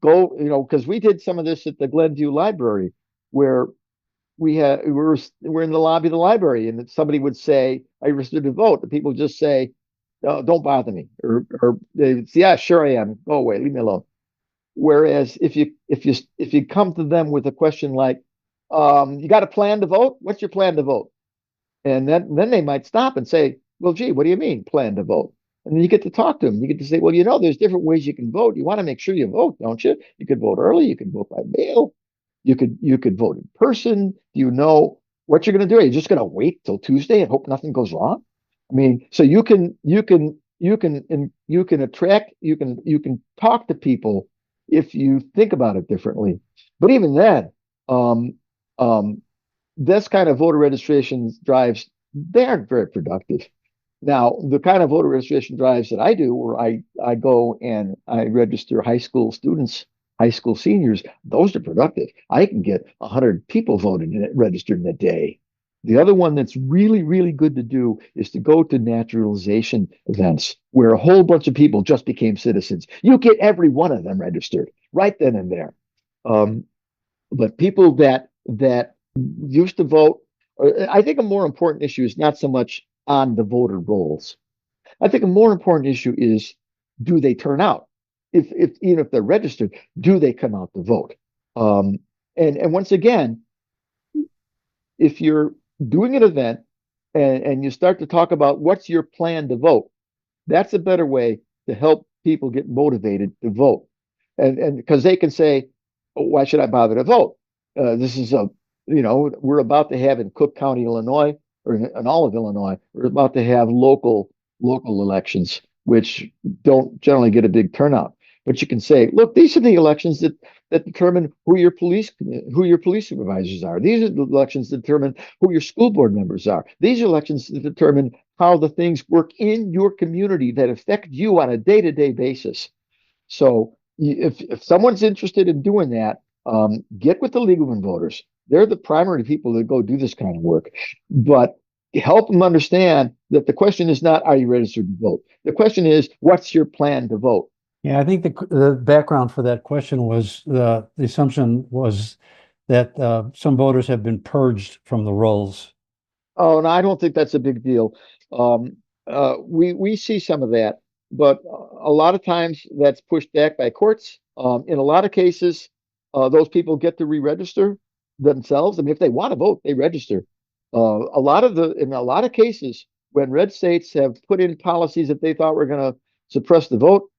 Go, because we did some of this at the Glenview Library, where we're in the lobby of the library, and somebody would say, "Are you registered to vote?" The people just say, "No, don't bother me," or they say, "Yeah, sure I am. Go away, leave me alone." Whereas if you come to them with a question like, "You got a plan to vote? What's your plan to vote?" And then they might stop and say, "Well, gee, what do you mean plan to vote?" And then you get to talk to them. You get to say, "Well, there's different ways you can vote. You want to make sure you vote, don't you? You could vote early. You can vote by mail. You could vote in person. Do you know what you're going to do? Are you just going to wait till Tuesday and hope nothing goes wrong?" I mean, so you can attract, you can talk to people if you think about it differently. But even then, um, um, this kind of voter registration drives, they aren't very productive. Now, the kind of voter registration drives that I do, where I go and I register high school students, high school seniors, those are productive. I can get 100 people voted and registered in a day. The other one that's really, really good to do is to go to naturalization events where a whole bunch of people just became citizens. You get every one of them registered right then and there. Um, but people that used to vote, I think a more important issue is not so much on the voter rolls. I think a more important issue is, do they turn out? If even if they're registered, do they come out to vote? And once again, if you're doing an event and you start to talk about what's your plan to vote, that's a better way to help people get motivated to vote. And because they can say, oh, why should I bother to vote? This is we're about to have in Cook County, Illinois, or in all of Illinois, we're about to have local elections, which don't generally get a big turnout. But you can say, look, these are the elections that determine who your police supervisors are. These are the elections that determine who your school board members are. These are elections that determine how the things work in your community that affect you on a day-to-day basis. So if someone's interested in doing that, get with the League of Women Voters. They're the primary people that go do this kind of work. But help them understand that the question is not, are you registered to vote? The question is, what's your plan to vote?
Yeah, I think the background for that question was the assumption was that some voters have been purged from the rolls.
Oh, and I don't think that's a big deal. We see some of that, but a lot of times that's pushed back by courts. In a lot of cases, those people get to re-register themselves. I mean, if they want to vote, they register. In a lot of cases, when red states have put in policies that they thought were going to suppress the vote,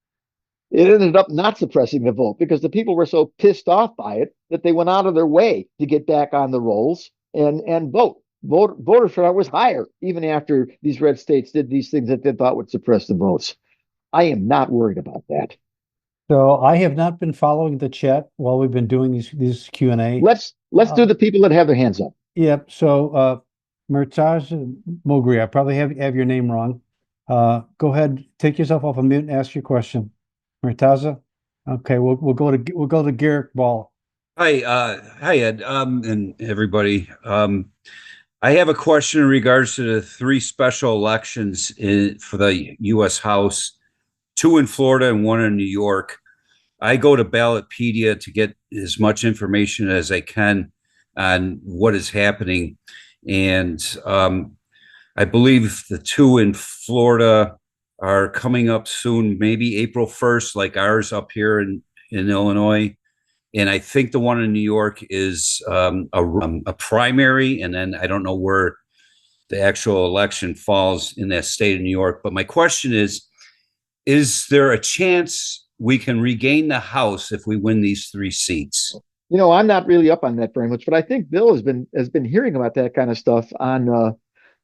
it ended up not suppressing the vote because the people were so pissed off by it that they went out of their way to get back on the rolls and vote. Voter turnout was higher even after these red states did these things that they thought would suppress the votes. I am not worried about that.
So I have not been following the chat while we've been doing these Q&A.
Let's do the people that have their hands up.
Yep. So Murtaza Mogri, I probably have your name wrong. Go ahead, take yourself off of mute and ask your question. Murtaza? Okay, we'll go to Garrick Ball.
Hi Ed, and everybody. I have a question in regards to the 3 special elections for the U.S. House, 2 in Florida and 1 in New York. I go to Ballotpedia to get as much information as I can on what is happening, and I believe the 2 in Florida are coming up soon, maybe April 1st, like ours up here in Illinois. And I think the one in New York is a primary, and then I don't know where the actual election falls in that state of New York. But my question is there a chance we can regain the House if we win these 3 seats?
You know, I'm not really up on that very much, but I think Bill has been hearing about that kind of stuff on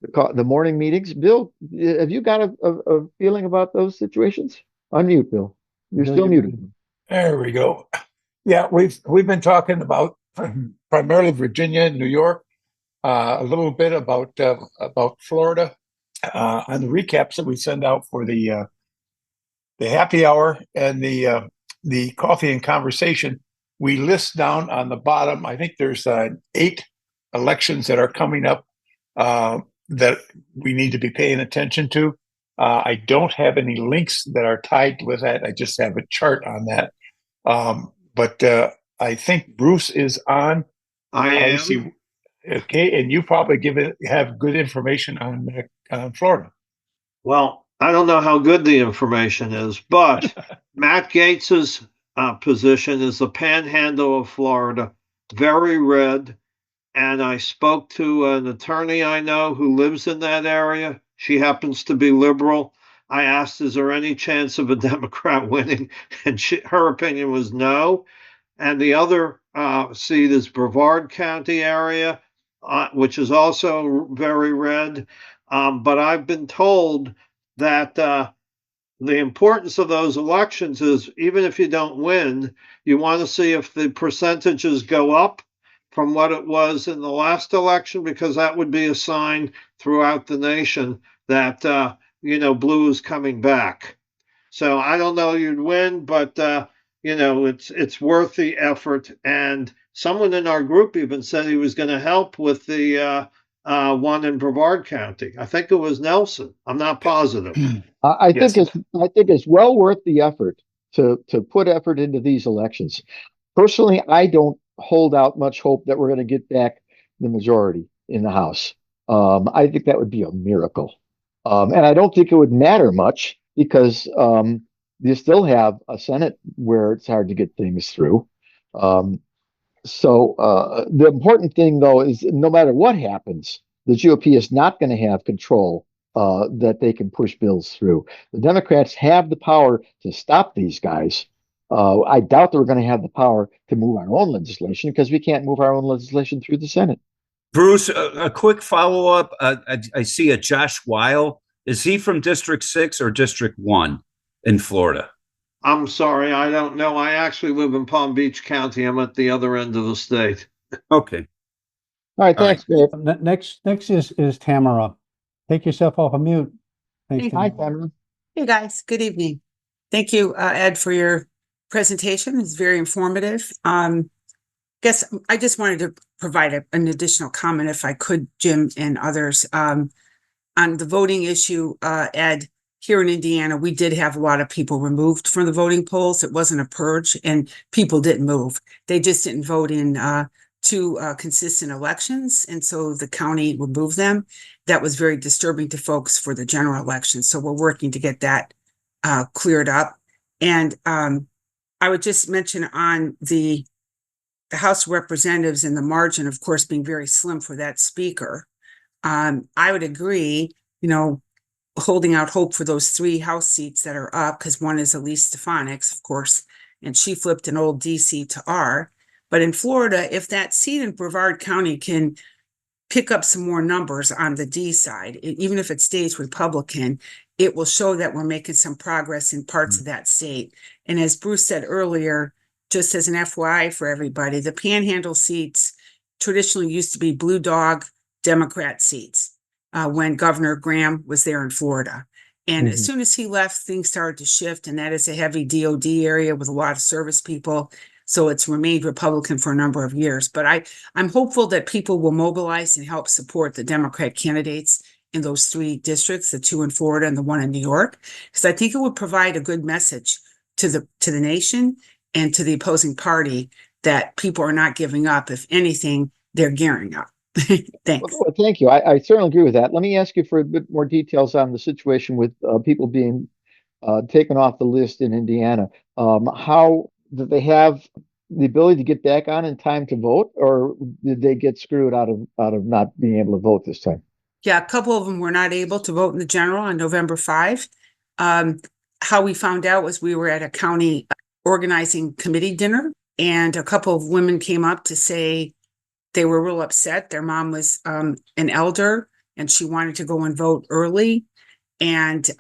the morning meetings. Bill, have you got a feeling about those situations? Unmute, Bill. You're still muted.
There we go. Yeah, we've been talking about primarily Virginia, New York, a little bit about Florida. On the recaps that we send out for the happy hour and the coffee and conversation, we list down on the bottom. I think there's 8 elections that are coming up that we need to be paying attention to. I don't have any links that are tied with that. I just have a chart on that. But I think Bruce is on.
I am.
Okay, and you probably have good information on Florida.
Well, I don't know how good the information is, but Matt Gaetz's position is the panhandle of Florida, very red. And I spoke to an attorney I know who lives in that area. She happens to be liberal. I asked, is there any chance of a Democrat winning? And her opinion was no. And the other seat is Brevard County area, which is also very red. But I've been told that the importance of those elections is even if you don't win, you want to see if the percentages go up from what it was in the last election, because that would be a sign throughout the nation that, blue is coming back. So I don't know you'd win, but, it's worth the effort. And someone in our group even said he was going to help with the one in Brevard County. I think it was Nelson. I'm not positive.
I think it's well worth the effort to put effort into these elections. Personally, I don't hold out much hope that we're going to get back the majority in the House. I think that would be a miracle. And I don't think it would matter much because you still have a Senate where it's hard to get things through. So the important thing, though, is no matter what happens, the GOP is not going to have control that they can push bills through. The Democrats have the power to stop these guys. I doubt they're going to have the power to move our own legislation because we can't move our own legislation through the Senate.
Bruce, a quick follow-up. I see a Josh Weil. Is he from District 6 or District 1 in Florida?
I'm sorry, I don't know. I actually live in Palm Beach County. I'm at the other end of the state.
Okay.
All right, thanks, Dave.
Next is Tamara. Take yourself off of mute. Thanks,
Hi,
Tamara.
Tamara.
Hey guys, good evening. Thank you, Ed, for your presentation. It's very informative. Guess I just wanted to provide an additional comment, if I could, Jim and others, on the voting issue. Ed, here in Indiana, we did have a lot of people removed from the voting polls. It wasn't a purge, and people didn't move. They just didn't vote in two consistent elections, and so the county removed them. That was very disturbing to folks for the general election. So we're working to get that cleared up. And I would just mention on the House of Representatives and the margin, of course, being very slim for that speaker. I would agree, holding out hope for those 3 House seats that are up, because one is Elise Stefanik's, of course, and she flipped an old DC to R. But in Florida, if that seat in Brevard County can pick up some more numbers on the D side, even if it stays Republican, it will show that we're making some progress in parts of that state. And as Bruce said earlier, just as an FYI for everybody, the Panhandle seats traditionally used to be blue dog Democrat seats when Governor Graham was there in Florida. And as soon as he left, things started to shift, and that is a heavy DOD area with a lot of service people. So it's remained Republican for a number of years. But I'm hopeful that people will mobilize and help support the Democrat candidates in those 3 districts, the 2 in Florida and the 1 in New York, because I think it would provide a good message to the nation and to the opposing party that people are not giving up. If anything, they're gearing up. Thanks.
Well, thank you. I certainly agree with that. Let me ask you for a bit more details on the situation with people being taken off the list in Indiana. How did they have the ability to get back on in time to vote, or did they get screwed out of not being able to vote this time?
Yeah, a couple of them were not able to vote in the general on November 5. How we found out was we were at a county organizing committee dinner, and a couple of women came up to say they were real upset. Their mom was an elder, and she wanted to go and vote early, and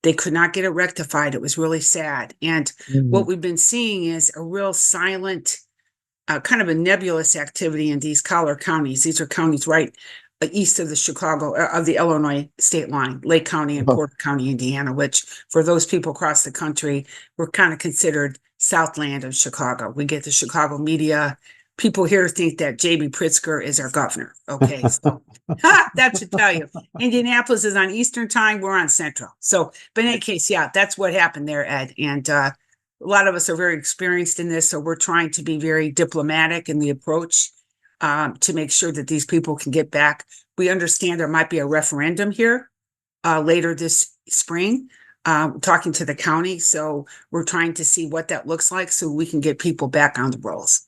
they could not get it rectified. It was really sad. And what we've been seeing is a real silent, kind of a nebulous activity in these collar counties. These are counties right east of the of the Illinois state line, Lake County and Porter County, Indiana, which for those people across the country, we're kind of considered Southland of Chicago. We get the Chicago media. People here think that J.B. Pritzker is our governor. Okay, so that should tell you. Indianapolis is on Eastern time. We're on Central. So, but in any case, yeah, that's what happened there, Ed. And a lot of us are very experienced in this, so we're trying to be very diplomatic in the approach to make sure that these people can get back. We understand there might be a referendum here later this spring, talking to the county. So we're trying to see what that looks like so we can get people back on the rolls.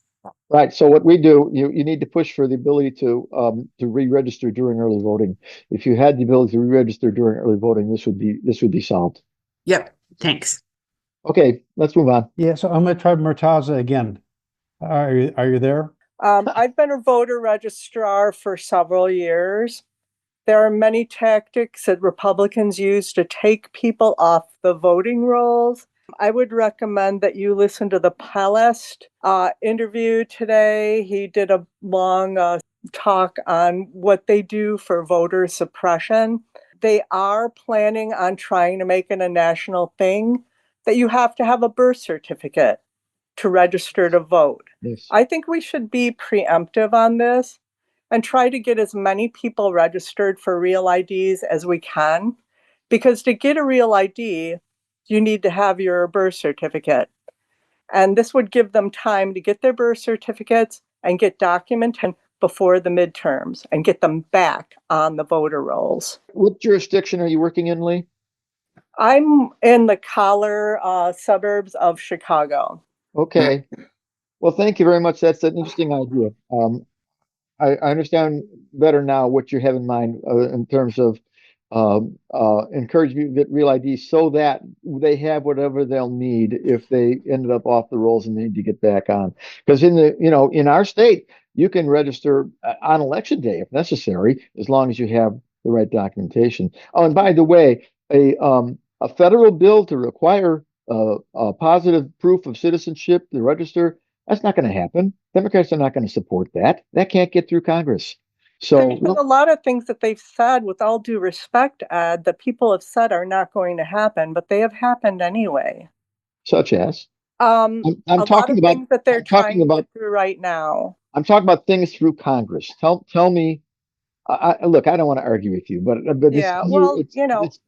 Right. So what we do, you need to push for the ability to re-register during early voting. If you had the ability to re-register during early voting, this would be solved.
Yep. Thanks.
Okay, let's move on.
Yeah, so I'm going to try Murtaza again. Are you there?
I've been a voter registrar for several years. There are many tactics that Republicans use to take people off the voting rolls. I would recommend that you listen to the Pelest interview today. He did a long talk on what they do for voter suppression. They are planning on trying to make it a national thing that you have to have a birth certificate to register to vote.
Yes.
I think we should be preemptive on this and try to get as many people registered for real IDs as we can, because to get a real ID, you need to have your birth certificate. And this would give them time to get their birth certificates and get documentation before the midterms and get them back on the voter rolls.
What jurisdiction are you working in, Lee?
I'm in the collar suburbs of Chicago.
Okay. Well, thank you very much. That's an interesting idea. I understand better now what you have in mind in terms of encourage people to get real ID so that they have whatever they'll need if they ended up off the rolls and need to get back on. Because in our state, you can register on election day if necessary, as long as you have the right documentation. Oh, and by the way, a federal bill to require a positive proof of citizenship to register, that's not going to happen. Democrats are not going to support that. That can't get through Congress. So
There's been a lot of things that they've said, with all due respect, Ed, that people have said are not going to happen, but they have happened anyway.
such as
I'm
I'm
a lot
talking
of
about
things that they're
I'm talking
trying to
about
get through right now.
I'm talking about things through Congress. Tell me. Look, I don't want to argue with you, but
Yeah, well,
it's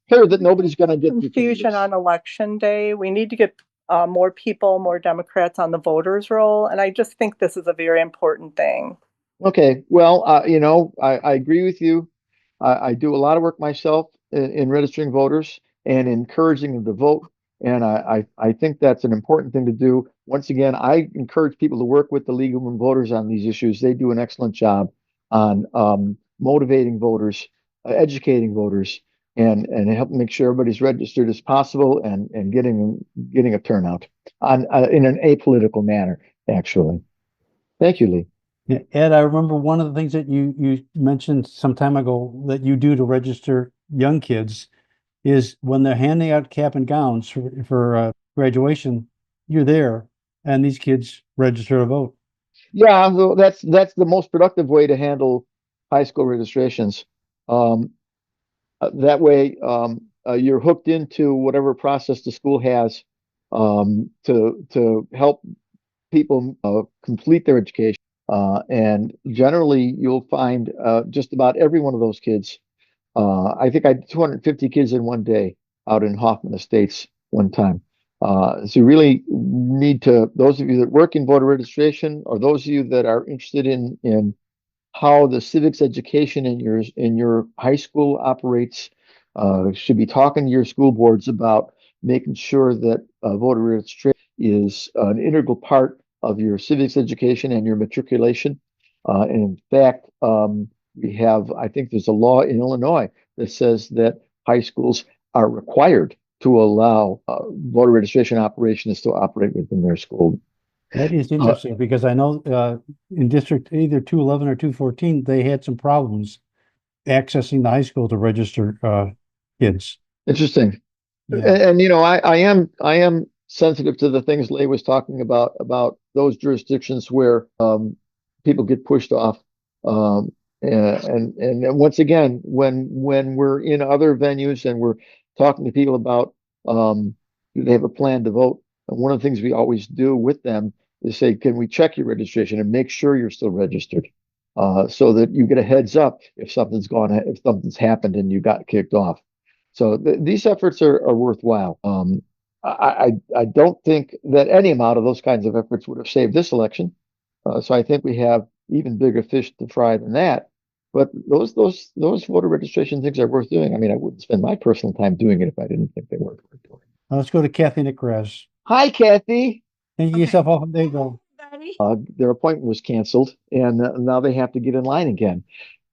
clear that nobody's going to get through
confusion
Congress.
on election day. We need to get more people, more Democrats on the voters roll, and I just think this is a very important thing.
Okay, well, I agree with you. I do a lot of work myself in registering voters and encouraging them to vote. And I think that's an important thing to do. Once again, I encourage people to work with the League of Women Voters on these issues. They do an excellent job on motivating voters, educating voters, and help make sure everybody's registered as possible and getting a turnout on in an apolitical manner, actually. Thank you, Lee.
Yeah, Ed, I remember one of the things that you mentioned some time ago that you do to register young kids is when they're handing out cap and gowns for graduation, you're there, and these kids register to vote.
Yeah, well, that's the most productive way to handle high school registrations. That way, you're hooked into whatever process the school has to help people complete their education. And generally, you'll find just about every one of those kids. I think I had 250 kids in one day out in Hoffman Estates one time. So you really need to, those of you that work in voter registration, or those of you that are interested in how the civics education in your high school operates, should be talking to your school boards about making sure that voter registration is an integral part of your civics education and your matriculation. And in fact, I think there's a law in Illinois that says that high schools are required to allow voter registration operations to operate within their school.
That is interesting because I know in District either 211 or 214, they had some problems accessing the high school to register kids.
Interesting.
Yeah.
And I am sensitive to the things Leigh was talking about those jurisdictions where people get pushed off. And once again, when we're in other venues and we're talking to people about do they have a plan to vote, and one of the things we always do with them is say, can we check your registration and make sure you're still registered, so that you get a heads up if something's happened and you got kicked off. So these efforts are worthwhile. I don't think that any amount of those kinds of efforts would have saved this election. So I think we have even bigger fish to fry than that. But those voter registration things are worth doing. I mean, I wouldn't spend my personal time doing it if I didn't think they weren't worth doing.
Let's go to Kathy McGrath.
Hi, Kathy.
Thank yourself off. There you go.
Their appointment was canceled, and now they have to get in line again.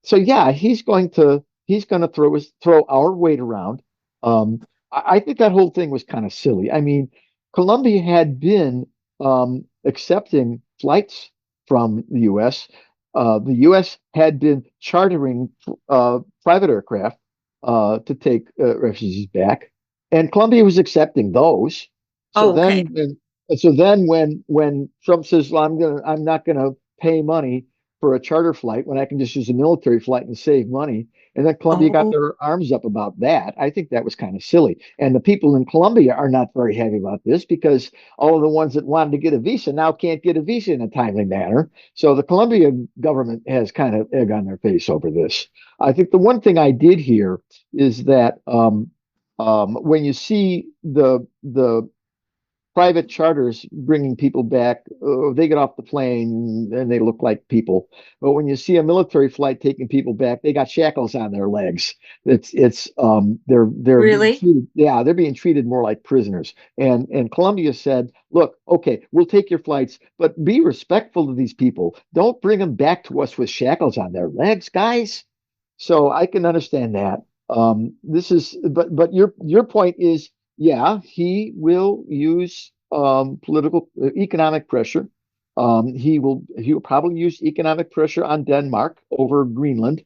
So yeah, he's going to throw our weight around. I think that whole thing was kind of silly. I mean, Columbia had been accepting flights from the U.S. The U.S. had been chartering private aircraft to take refugees back, and Columbia was accepting those. So then when Trump says, "Well, I'm not gonna pay money for a charter flight when I can just use a military flight and save money," and then Columbia got their arms up about that. I think that was kind of silly. And the people in Columbia are not very happy about this because all of the ones that wanted to get a visa now can't get a visa in a timely manner. So the Columbia government has kind of egg on their face over this. I think the one thing I did hear is that when you see the private charters bringing people back, they get off the plane and they look like people. But when you see a military flight taking people back, they got shackles on their legs. They're
Really?
they're being treated more like prisoners. And Colombia said, look, okay, we'll take your flights, but be respectful to these people. Don't bring them back to us with shackles on their legs, guys. So I can understand that. But your point is, yeah, he will use political economic pressure. He will probably use economic pressure on Denmark over Greenland.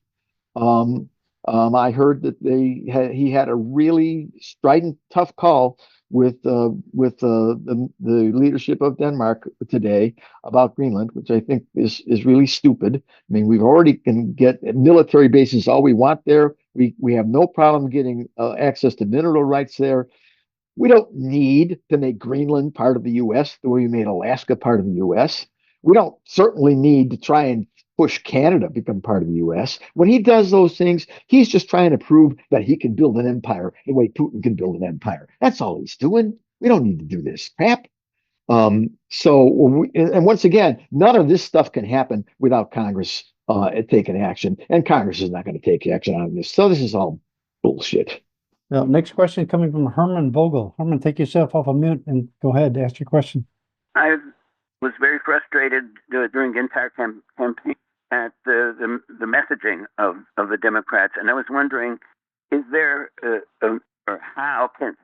Um, I heard that he had a really strident, tough call with the leadership of Denmark today about Greenland, which I think is really stupid. I mean, we already can get military bases all we want there. We have no problem getting access to mineral rights there. We don't need to make Greenland part of the U.S. the way we made Alaska part of the U.S. We don't certainly need to try and push Canada to become part of the U.S. When he does those things, he's just trying to prove that he can build an empire the way Putin can build an empire. That's all he's doing. We don't need to do this crap. And once again, none of this stuff can happen without Congress taking action, and Congress is not going to take action on this. So this is all bullshit.
Now, next question coming from Herman Vogel. Herman, take yourself off of mute and go ahead, ask your question.
I was very frustrated during the entire campaign at the messaging of the Democrats, and I was wondering, is there or how can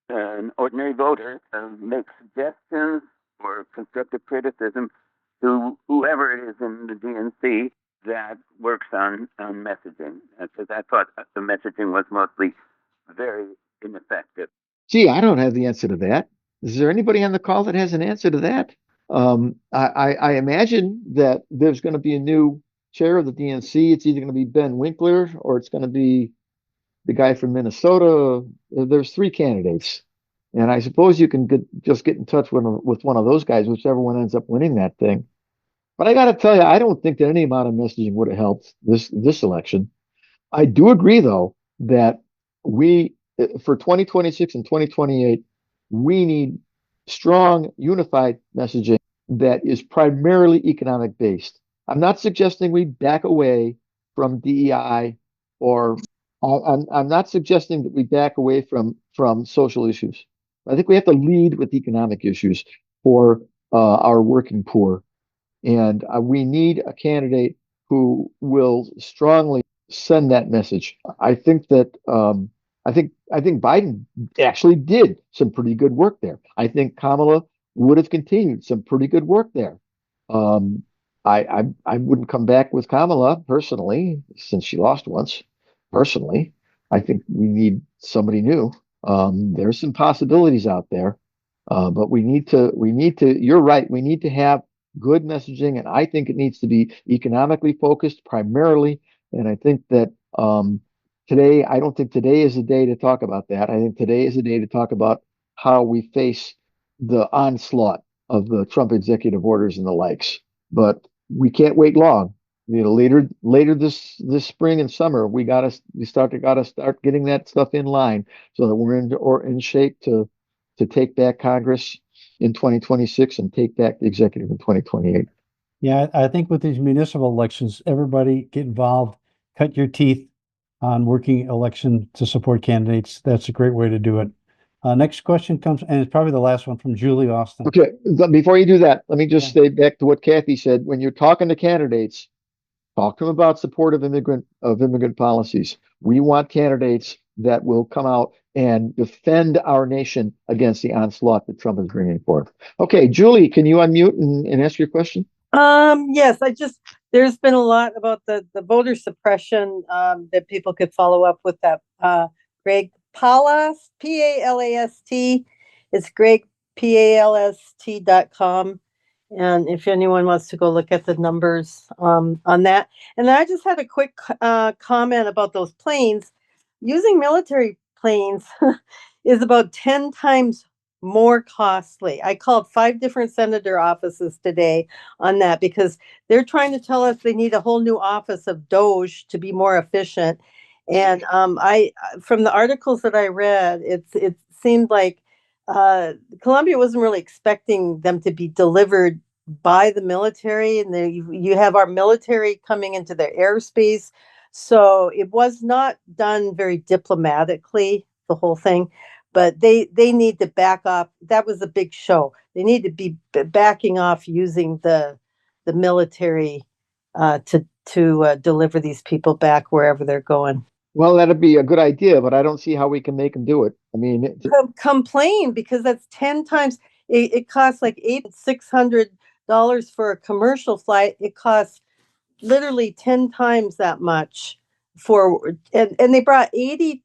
an ordinary voter make suggestions or constructive criticism to whoever it is in the DNC that works on messaging? Because I thought the messaging was mostly very ineffective.
Gee, I don't have the answer to that. Is there anybody on the call that has an answer to that? I imagine that there's going to be a new chair of the DNC. It's either going to be Ben Winkler or it's going to be the guy from Minnesota. There's three candidates. And I suppose you can just get in touch with one of those guys, whichever one ends up winning that thing. But I got to tell you, I don't think that any amount of messaging would have helped this election. I do agree, though, that for 2026 and 2028, we need strong, unified messaging that is primarily economic based. I'm not suggesting we back away from DEI, or I'm not suggesting that we back away from social issues. I think we have to lead with economic issues for our working poor. And we need a candidate who will strongly send that message. I think that I think Biden actually did some pretty good work there. I think Kamala would have continued some pretty good work there. I wouldn't come back with Kamala personally, since she lost once. Personally, I think we need somebody new. There's some possibilities out there, but we need to. You're right. We need to have good messaging, and I think it needs to be economically focused primarily. And I think that I don't think today is the day to talk about that. I think today is the day to talk about how we face the onslaught of the Trump executive orders and the likes. But we can't wait long. Later this spring and summer, we gotta start getting that stuff in line so that we're in shape to take back Congress in 2026 and take back the executive in 2028.
Yeah, I think with these municipal elections, everybody get involved, cut your teeth on working election to support candidates. That's a great way to do it. Next question comes, and it's probably the last one, from Julie Austin.
Okay, before you do that, let me just stay back to what Kathy said. When you're talking to candidates, talk to them about support of immigrant policies. We want candidates that will come out and defend our nation against the onslaught that Trump is bringing forth. Okay, Julie, can you unmute and ask your question?
Yes, there's been a lot about the voter suppression that people could follow up with that. Greg Palast, Palast. It's Greg, PALST.com. And if anyone wants to go look at the numbers on that. And then I just had a quick comment about those planes. Using military planes is about 10 times more costly. I called 5 different senator offices today on that because they're trying to tell us they need a whole new office of Doge to be more efficient. And from the articles that I read, it seemed like Columbia wasn't really expecting them to be delivered by the military, and you have our military coming into their airspace. So it was not done very diplomatically, the whole thing. But they need to back off. That was a big show. They need to be backing off using the military to deliver these people back wherever they're going.
Well, that'd be a good idea, but I don't see how we can make them do it. I mean,
Complain, because that's 10 times. It costs like $600 for a commercial flight. It costs literally 10 times that much and they brought 80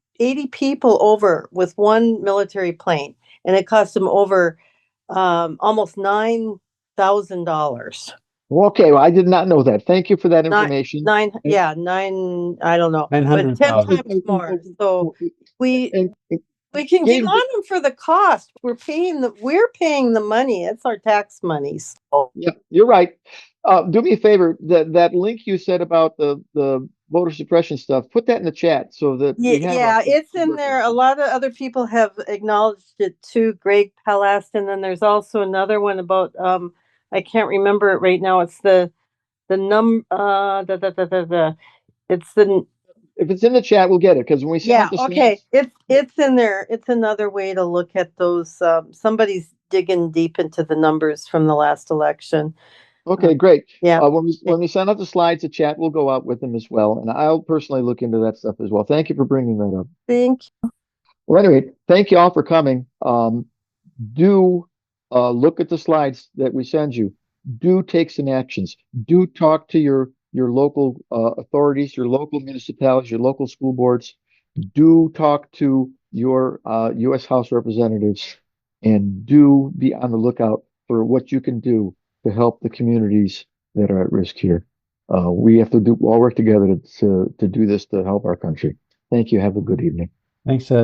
people over with one military plane, and it cost them over almost $9,000.
okay, well, I did not know that. Thank you for that information.
Nine, I don't know, but 10 times more. So we can get on them for the cost. We're paying the money. It's our tax money. So.
Yeah, you're right. Do me a favor. That link you said about the voter suppression stuff, put that in the chat so that
it's in there. A lot of other people have acknowledged it too. Greg Palast, and then there's also another one about I can't remember it right now. It's the it's the.
If it's in the chat, we'll get it, because when we send
okay, it's in there. It's another way to look at those. Somebody's digging deep into the numbers from the last election.
Okay, great.
Yeah.
When we send out the slides, the chat will go out with them as well, and I'll personally look into that stuff as well. Thank you for bringing that up.
Thank you.
Well, anyway, thank you all for coming. Do look at the slides that we send you. Do take some actions. Do talk to your local authorities, your local municipalities, your local school boards. Do talk to your U.S. House representatives, and do be on the lookout for what you can do to help the communities that are at risk here. We have to all work together to do this to help our country. Thank you. Have a good evening.
Thanks, Ed.